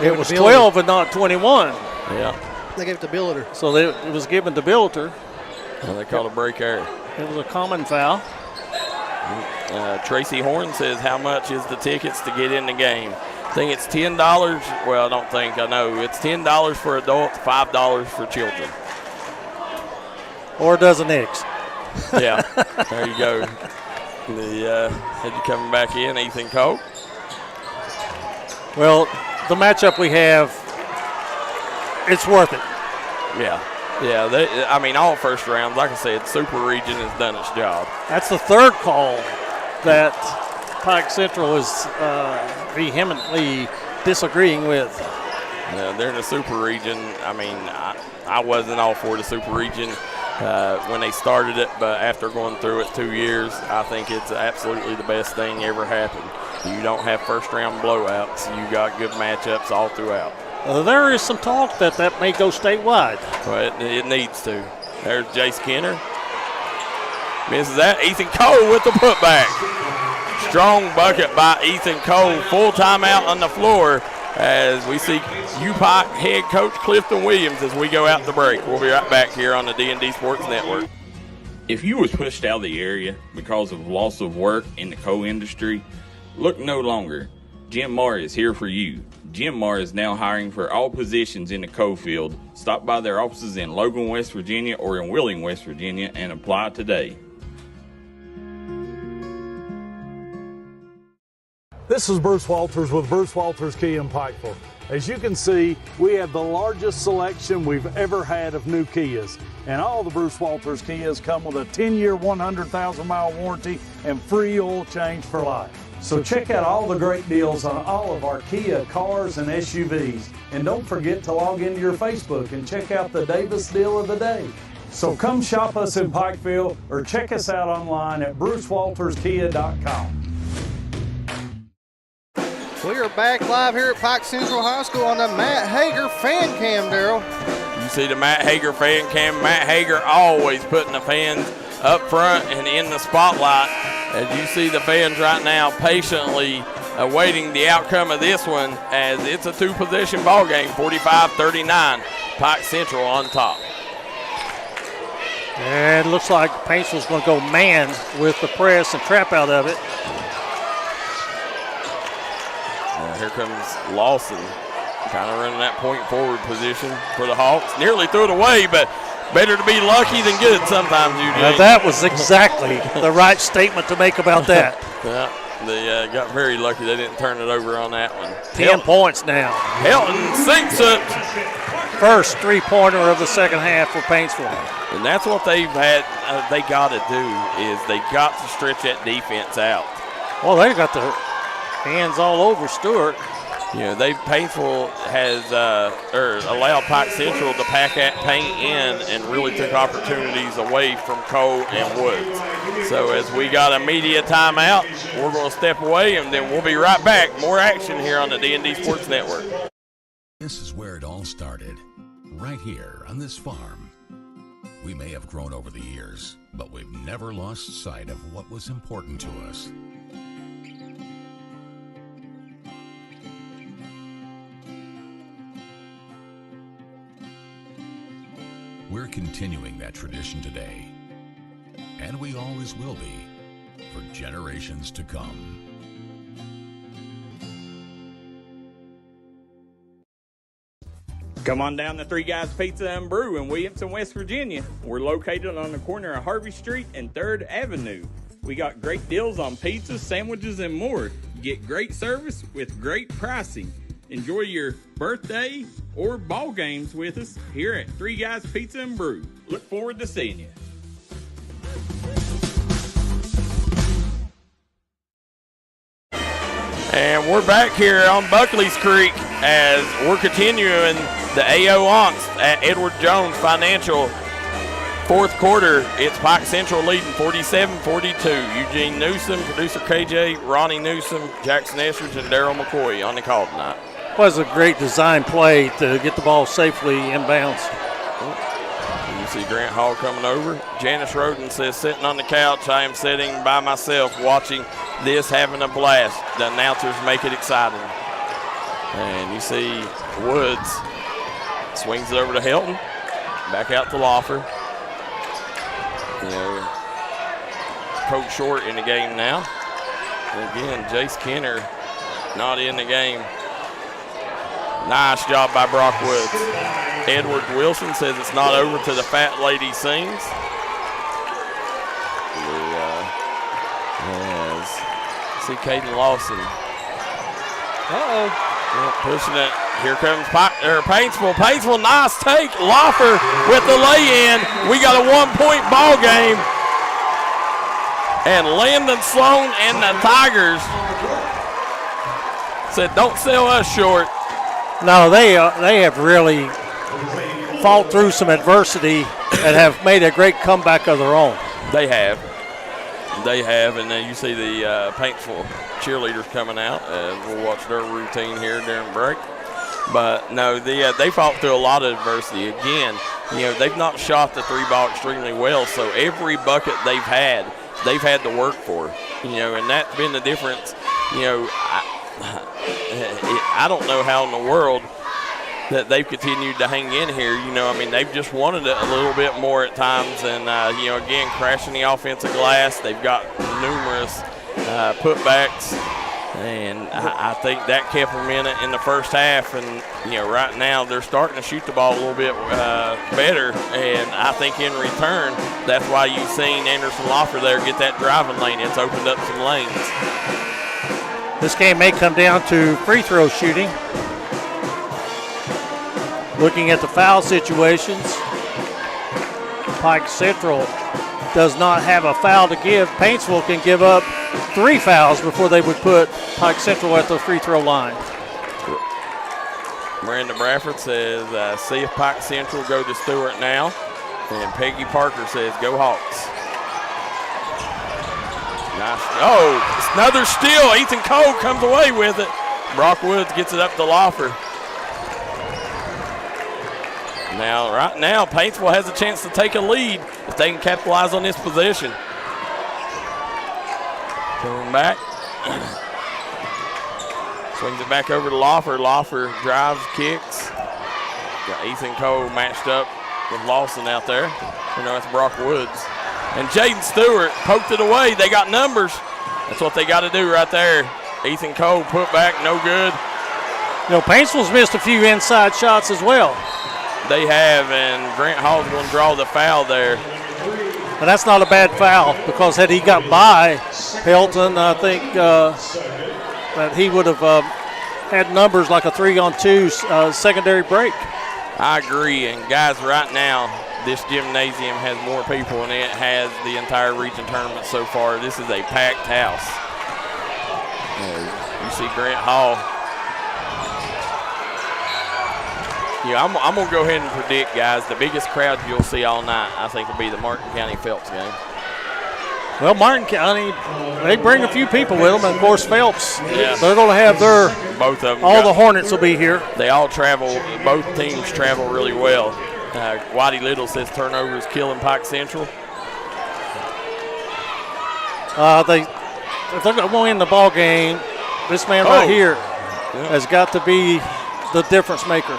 It was 12 and not 21. Yeah. They gave it to Billiter. So it was given to Billiter. And they called a break error. It was a common foul. Tracy Horn says, how much is the tickets to get in the game? I think it's $10. Well, I don't think. I know. It's $10 for adults, $5 for children. Or a dozen eggs. Yeah. There you go. The head coming back in, Ethan Cole. Well, the matchup we have, it's worth it. Yeah. Yeah, all first rounds, like I said, Super Region has done its job. That's the third call that Pike Central is vehemently disagreeing with. Yeah, they're in the Super Region. I wasn't all for the Super Region when they started it, but after going through it 2 years, I think it's absolutely the best thing ever happened. You don't have first-round blowouts. You got good matchups all throughout. There is some talk that may go statewide. But it needs to. There's Jace Kenner. Misses that. Ethan Cole with the putback. Strong bucket by Ethan Cole. Full timeout on the floor as we see UPike head coach Clifton Williams as we go out the break. We'll be right back here on the D&D Sports Network. If you were pushed out of the area because of loss of work in the coal industry, look no longer. Jim Marr is here for you. Jim Marr is now hiring for all positions in the coal field. Stop by their offices in Logan, West Virginia or in Wheeling, West Virginia and apply today. This is Bruce Walters with Bruce Walters Key in Pikeville. As you can see, we have the largest selection we've ever had of new Kias. And all the Bruce Walters Kias come with a 10-year, 100,000-mile warranty and free oil change for life. So check out all the great deals on all of our Kia cars and SUVs. And don't forget to log into your Facebook and check out the Davis Deal of the Day. So come shop us in Pikeville or check us out online at brucewalterskia.com. We are back live here at Pike Central High School on the Matt Hager fan cam, Daryl. You see the Matt Hager fan cam. Matt Hager always putting the fans up front and in the spotlight. As you see the fans right now patiently awaiting the outcome of this one, as it's a two-possession ball game, 45-39, Pike Central on top. And it looks like Paintsville's going to go man with the press and trap out of it. Here comes Lawson, kind of running that point forward position for the Hawks. Nearly threw it away, but better to be lucky than good sometimes, Eugene. Now that was exactly the right statement to make about that. Yeah, they got very lucky they didn't turn it over on that one. 10 points now. Helton sinks it. First three-pointer of the second half for Paintsville. And that's what they've had. They got to do is they got to stretch that defense out. Well, they got the hands all over Stewart. You know, Paintsville has allowed Pike Central to pack that paint in and really took opportunities away from Cole and Woods. So as we got a media timeout, we're going to step away and then we'll be right back. More action here on the D&D Sports Network. This is where it all started, right here on this farm. We may have grown over the years, but we've never lost sight of what was important to us. We're continuing that tradition today, and we always will be for generations to come. Come on down to Three Guys Pizza and Brew in Williamson, West Virginia. We're located on the corner of Harvey Street and 3rd Avenue. We got great deals on pizzas, sandwiches, and more. Get great service with great pricing. Enjoy your birthday or ball games with us here at Three Guys Pizza and Brew. Look forward to seeing you. And we're back here on Buckley's Creek as we're continuing the AO Onks at Edward Jones Financial. Fourth quarter, it's Pike Central leading 47-42. Eugene Newsom, producer KJ, Ronnie Newsom, Jackson Estridge, and Daryl McCoy on the call tonight. Was a great design play to get the ball safely inbounds. You see Grant Hall coming over. Janice Roden says, sitting on the couch, I am sitting by myself watching this, having a blast. The announcers make it exciting. And you see Woods swings it over to Helton, back out to Lawfer. You know, Coach Short in the game now. And again, Jace Kenner not in the game. Nice job by Brock Woods. Edward Wilson says it's not over till the fat lady sings. See Caden Lawson. Pushing it. Here comes Paintsville. Paintsville, nice take. Loffer with the lay-in. We got a 1-point ball game. And Landon Sloan and the Tigers said, don't sell us short. No, they have really fought through some adversity and have made a great comeback of their own. They have. They have, and then you see the Paintsville cheerleaders coming out. We'll watch their routine here during break. But, no, they fought through a lot of adversity. Again, you know, they've not shot the three ball extremely well, so every bucket they've had to work for. You know, and that's been the difference. You know, I don't know how in the world that they've continued to hang in here. You know, I mean, they've just wanted it a little bit more at times. And, you know, again, crashing the offensive glass. They've got numerous putbacks. And I think that kept them in it in the first half. And, you know, right now they're starting to shoot the ball a little bit better. And I think in return, that's why you've seen Anderson Loffer there get that driving lane. It's opened up some lanes. This game may come down to free throw shooting. Looking at the foul situations, Pike Central does not have a foul to give. Paintsville can give up 3 fouls before they would put Pike Central at the free throw line. Miranda Bradford says, see if Pike Central go to Stewart now. And Peggy Parker says, go Hawks. Nice. Oh, another steal. Ethan Cole comes away with it. Brock Woods gets it up to Loffer. Now, right now, Paintsville has a chance to take a lead if they can capitalize on this possession. Coming back. Swings it back over to Loffer. Loffer drives, kicks. Got Ethan Cole matched up with Lawson out there. You know, it's Brock Woods. And Jaden Stewart poked it away. They got numbers. That's what they got to do right there. Ethan Cole put back, no good. You know, Paintsville's missed a few inside shots as well. They have, and Grant Hall's going to draw the foul there. And that's not a bad foul, because had he got by Pelton, I think that he would have had numbers like a 3-on-2 secondary break. I agree, and guys, right now, this gymnasium has more people than it has the entire region tournament so far. This is a packed house. You see Grant Hall. Yeah, I'm going to go ahead and predict, guys, the biggest crowd you'll see all night, I think, will be the Martin County Phelps game. Well, Martin County, they bring a few people with them, and of course Phelps, yeah. They're going to have their, both of them. All the Hornets will be here. They all travel, both teams travel really well. Whitey Little says turnovers killing Pike Central. If they're going to win the ball game, this man right here has got to be the difference maker.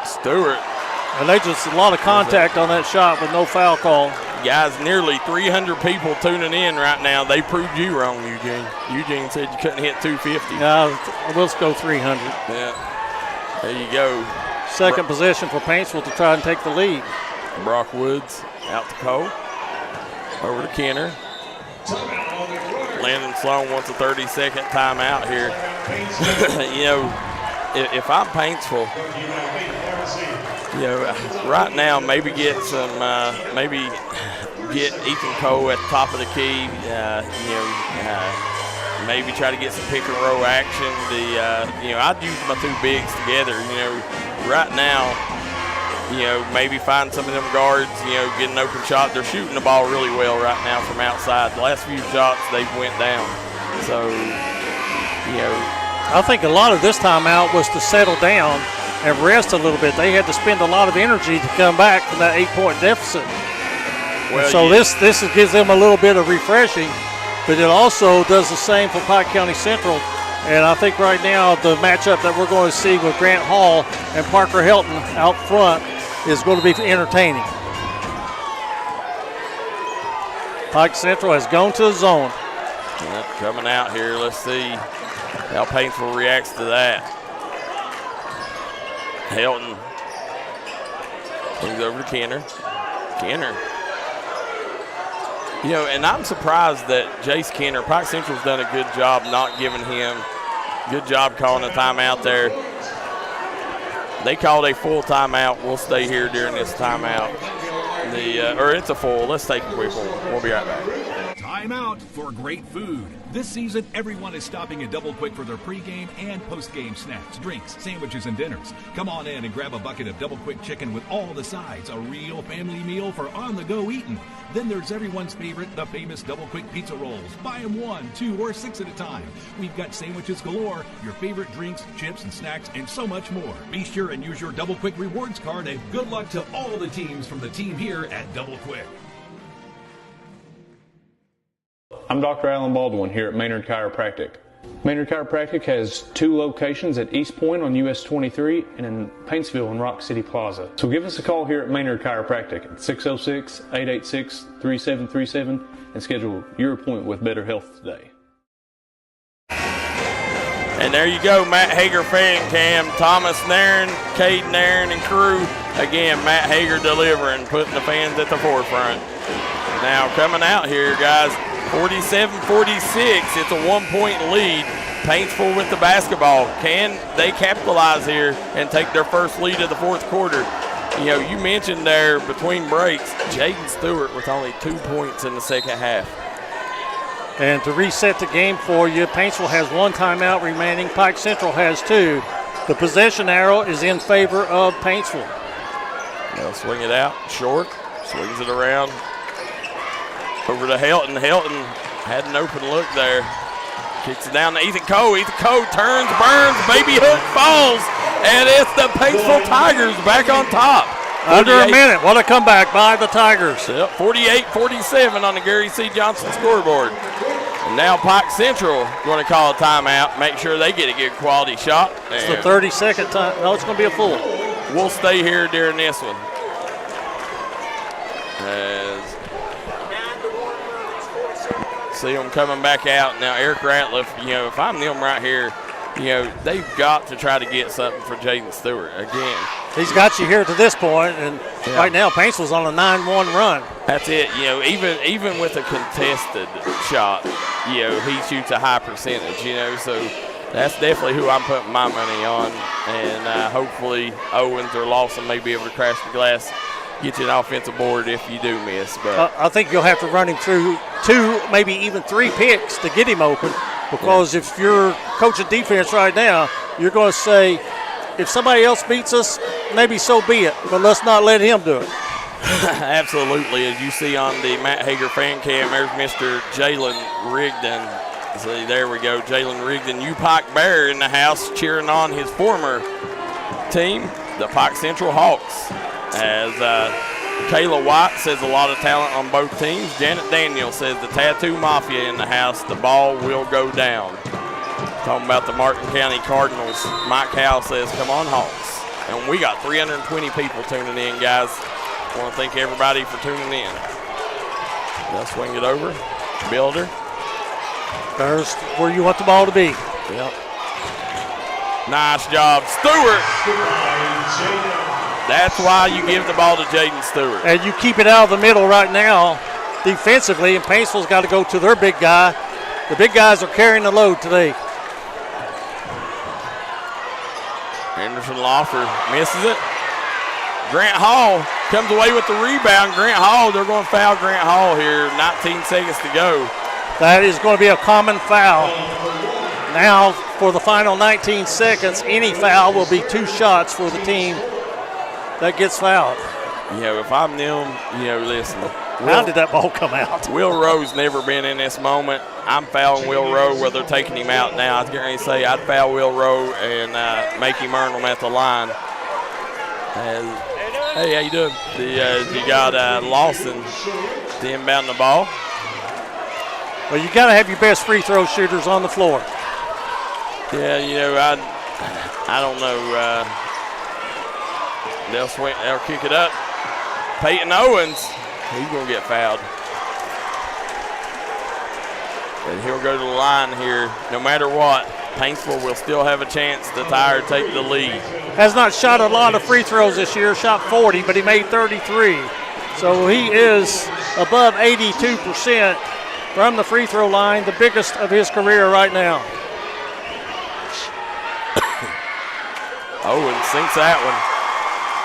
Stewart. And they just a lot of contact on that shot with no foul call. Guys, nearly 300 people tuning in right now. They proved you wrong, Eugene. Eugene said you couldn't hit 250. We'll go 300. Yeah. There you go. Second possession for Paintsville to try and take the lead. Brock Woods out to Cole. Over to Kenner. Landon Sloan wants a 30-second timeout here. You know, if I'm Paintsville, you know, right now maybe get some, maybe get Ethan Cole at the top of the key. Maybe try to get some pick and roll action. I'd use my 2 bigs together. You know, right now, maybe find some of them guards. Get an open shot. They're shooting the ball really well right now from outside. The last few shots they've went down. So, I think a lot of this timeout was to settle down and rest a little bit. They had to spend a lot of energy to come back from that 8-point deficit. Well, so this gives them a little bit of refreshing, but it also does the same for Pike County Central. And I think right now the matchup that we're going to see with Grant Hall and Parker Helton out front is going to be entertaining. Pike Central has gone to the zone. Coming out here, let's see how Paintsville reacts to that. Helton moves over to Kenner. Kenner. And I'm surprised that Jace Kenner, Pike Central's done a good job not giving him, good job calling a timeout there. They called a full timeout. We'll stay here during this timeout. It's a full. Let's take a quick one. We'll be right back. Time out for great food. This season, everyone is stopping at Double Quick for their pregame and postgame snacks, drinks, sandwiches, and dinners. Come on in and grab a bucket of Double Quick chicken with all the sides, a real family meal for on-the-go eating. Then there's everyone's favorite, the famous Double Quick pizza rolls. Buy them 1, 2, or 6 at a time. We've got sandwiches galore, your favorite drinks, chips, and snacks, and so much more. Be sure and use your Double Quick rewards card, and good luck to all the teams from the team here at Double Quick. I'm Dr. Alan Baldwin here at Maynard Chiropractic. Maynard Chiropractic has 2 locations at East Point on US 23 and in Paintsville and Rock City Plaza. So give us a call here at Maynard Chiropractic at 606-886-3737 and schedule your appointment with Better Health today. And there you go, Matt Hager fan cam, Thomas Nairn, Cade Nairn, and crew. Again, Matt Hager delivering, putting the fans at the forefront. Now coming out here, guys, 47-46. It's a 1-point lead. Paintsville with the basketball. Can they capitalize here and take their first lead of the fourth quarter? You know, you mentioned there between breaks, Jaden Stewart with only 2 points in the second half. And to reset the game for you, Paintsville has 1 timeout remaining. Pike Central has 2. The possession arrow is in favor of Paintsville. They'll swing it out, short, swings it around over to Helton. Helton had an open look there. Kicks it down to Ethan Coe. Ethan Coe turns, burns, baby hook falls, and it's the Paintsville Tigers back on top. Under a minute. What a comeback by the Tigers. Yep, 48-47 on the Gary C. Johnson scoreboard. And now Pike Central going to call a timeout, make sure they get a good quality shot. It's the 32nd time. No, it's going to be a full. We'll stay here during this one. As see them coming back out. Now, Eric Ratliff, you know, if I'm them right here, you know, they've got to try to get something for Jaden Stewart again. He's got you here to this point, and right now Paintsville's on a 9-1 run. That's it. You know, even with a contested shot, you know, he shoots a high percentage, you know, so that's definitely who I'm putting my money on. And hopefully Owens or Lawson may be able to crash the glass, get you an offensive board if you do miss. But I think you'll have to run him through 2, maybe even 3 picks to get him open, because if you're coaching defense right now, you're going to say, if somebody else beats us, maybe so be it, but let's not let him do it. Absolutely. As you see on the Matt Hager fan cam, there's Mr. Jalen Rigdon. See, there we go, Jalen Rigdon. Pike Bear in the house cheering on his former team, the Pike Central Hawks. As Kayla White says a lot of talent on both teams. Janet Daniel says the Tattoo Mafia in the house, the ball will go down. Talking about the Martin County Cardinals, Mike Howell says, come on Hawks. And we got 320 people tuning in, guys. I want to thank everybody for tuning in. They'll swing it over. Builder. There's where you want the ball to be. Yep. Nice job, Stewart. That's why you give the ball to Jaden Stewart. And you keep it out of the middle right now defensively, and Paintsville's got to go to their big guy. The big guys are carrying the load today. Anderson Lawfer misses it. Grant Hall comes away with the rebound. Grant Hall, they're going to foul Grant Hall here. 19 seconds to go. That is going to be a common foul. Now, for the final 19 seconds, any foul will be 2 shots for the team that gets fouled. You know, if I'm them, you know, listen. How did that ball come out? Will Rowe's never been in this moment. I'm fouling Will Rowe where they're taking him out now. I was going to say I'd foul Will Rowe and make him earn them at the line. Hey, how you doing? You got Lawson to inbound the ball. Well, you got to have your best free throw shooters on the floor. Yeah, you know, I don't know. They'll kick it up. Peyton Owens, he's going to get fouled. And he'll go to the line here. No matter what, Paintsville will still have a chance to tie or take the lead. Has not shot a lot of free throws this year, shot 40, but he made 33. So he is above 82% from the free throw line, the biggest of his career right now. Owens sinks that one.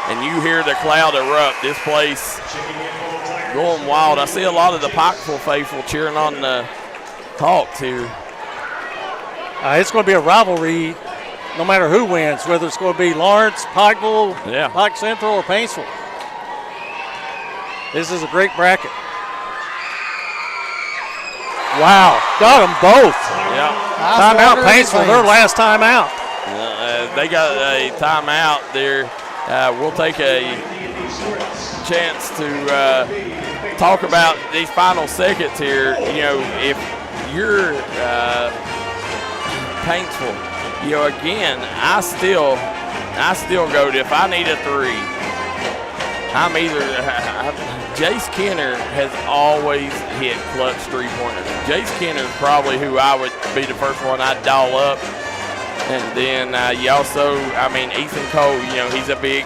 And you hear the crowd erupt. This place going wild. I see a lot of the Pikeville faithful cheering on the Hawks here. It's going to be a rivalry no matter who wins, whether it's going to be Lawrence, Pikeville, Pike Central, or Paintsville. This is a great bracket. Wow, got them both. Yeah. Timeout, Paintsville, their last timeout. They got a timeout there. We'll take a chance to talk about these final seconds here. You know, if you're Paintsville, you know, again, I still go to, if I need a 3, I'm either Jace Kenner has always hit clutch 3-pointers. Jace Kenner is probably who I would be the first one I'd dial up. And then you also, I mean, Ethan Cole, you know, he's a big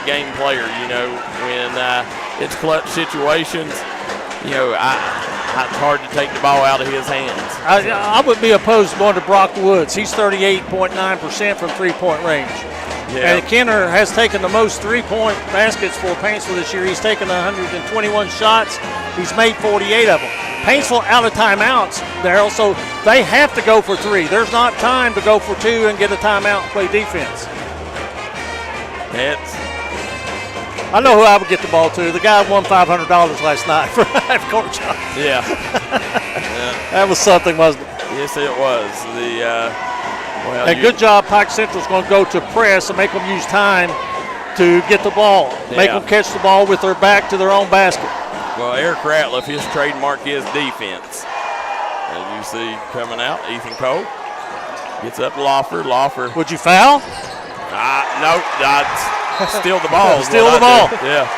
game player, you know, when it's clutch situations. You know, it's hard to take the ball out of his hands. I would be opposed to going to Brock Woods. He's 38.9% from three-point range. Yeah. And Kenner has taken the most three-point baskets for Paintsville this year. He's taken 121 shots. He's made 48 of them. Paintsville out of timeouts, Darryl, so they have to go for three. There's not time to go for two and get a timeout and play defense. I know who I would get the ball to. The guy won $500 last night for a half-court shot. Yeah. That was something, wasn't it? Yes, it was. And good job, Pike Central's going to go to press and make them use time to get the ball. Make them catch the ball with their back to their own basket. Well, Eric Ratliff, his trademark is defense. As you see coming out, Ethan Cole gets up to Loffer. Would you foul? No, steal the ball. Steal the ball. Yeah.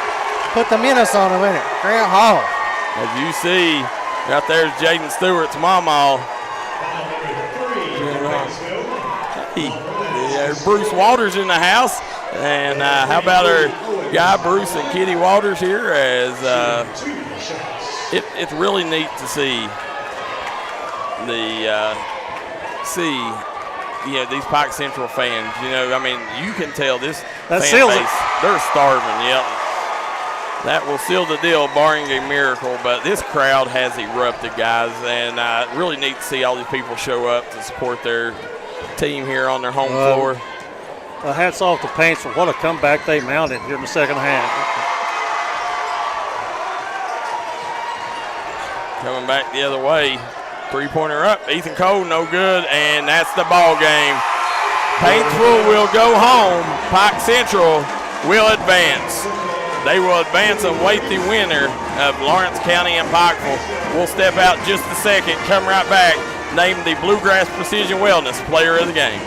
Put the menace on him in it. Grant Hall. As you see, right there's Jaden Stewart's mama. Bruce Waters in the house. And how about our guy Bruce and Kitty Waters here? As it's really neat to see these Pike Central fans. You can tell this fan base, they're starving. Yep. That will seal the deal, barring a miracle. But this crowd has erupted, guys, and really neat to see all these people show up to support their team here on their home floor. Hats off to Paintsville. What a comeback they mounted here in the second half. Coming back the other way. Three-pointer up. Ethan Cole, no good, and that's the ball game. Paintsville will go home. Pike Central will advance. They will advance and wait the winner of Lawrence County and Pikeville. We'll step out just a second, come right back, name the Bluegrass Precision Wellness Player of the Game.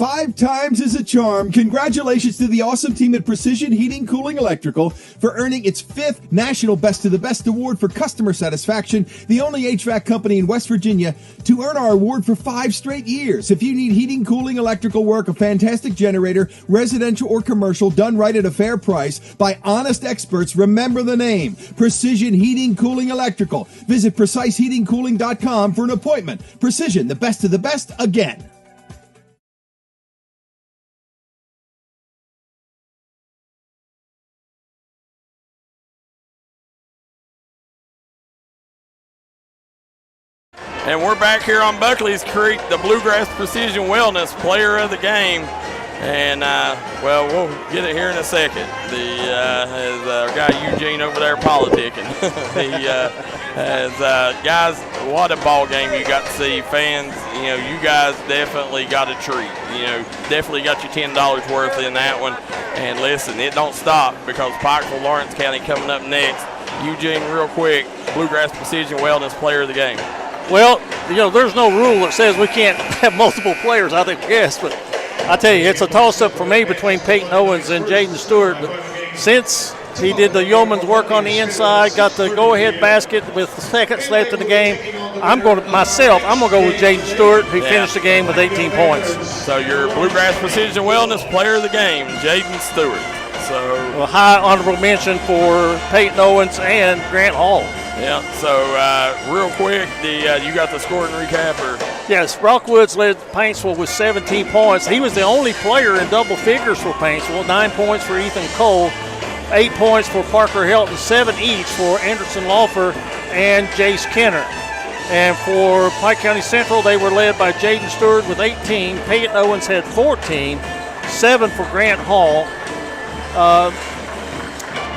5 times is a charm. Congratulations to the awesome team at Precision Heating, Cooling, Electrical for earning its 5th National Best of the Best Award for customer satisfaction, the only HVAC company in West Virginia to earn our award for 5 straight years. If you need heating, cooling, electrical work, a fantastic generator, residential or commercial, done right at a fair price by honest experts, remember the name, Precision Heating, Cooling, Electrical. Visit PreciseHeatingCooling.com for an appointment. Precision, the best of the best, again. And we're back here on Buckley's Creek, the Bluegrass Precision Wellness Player of the Game. And, we'll get it here in a second. As our guy Eugene over there politicking. Guys, what a ball game you got to see. Fans, you guys definitely got a treat. Definitely got your $10 worth in that one. And listen, it don't stop because Pikeville, Lawrence County coming up next. Eugene, real quick, Bluegrass Precision Wellness Player of the Game. Well, there's no rule that says we can't have multiple players, I think, yes, but I tell you, it's a toss-up for me between Peyton Owens and Jaden Stewart. But since he did the yeoman's work on the inside, got the go-ahead basket with seconds left in the game, I'm going to go with Jaden Stewart, who finished the game with 18 points. So your Bluegrass Precision Wellness Player of the Game, Jaden Stewart. A high honorable mention for Peyton Owens and Grant Hall. Yeah, so real quick, you got the scoring recap? Yes, Brockwoods led Paintsville with 17 points. He was the only player in double figures for Paintsville. 9 points for Ethan Cole, 8 points for Parker Helton, 7 each for Anderson Lawfer and Jace Kenner. And for Pike County Central, they were led by Jaden Stewart with 18. Peyton Owens had 14, 7 for Grant Hall.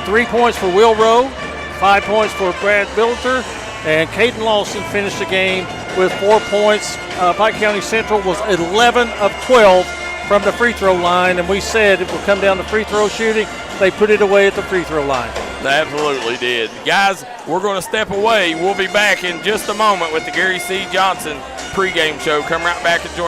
3 points for Will Rowe, 5 points for Brad Billiter, and Caden Lawson finished the game with 4 points. Pike County Central was 11 of 12 from the free throw line, and we said it would come down to free throw shooting. They put it away at the free throw line. They absolutely did. Guys, we're going to step away. We'll be back in just a moment with the Gary C. Johnson pregame show. Come right back and join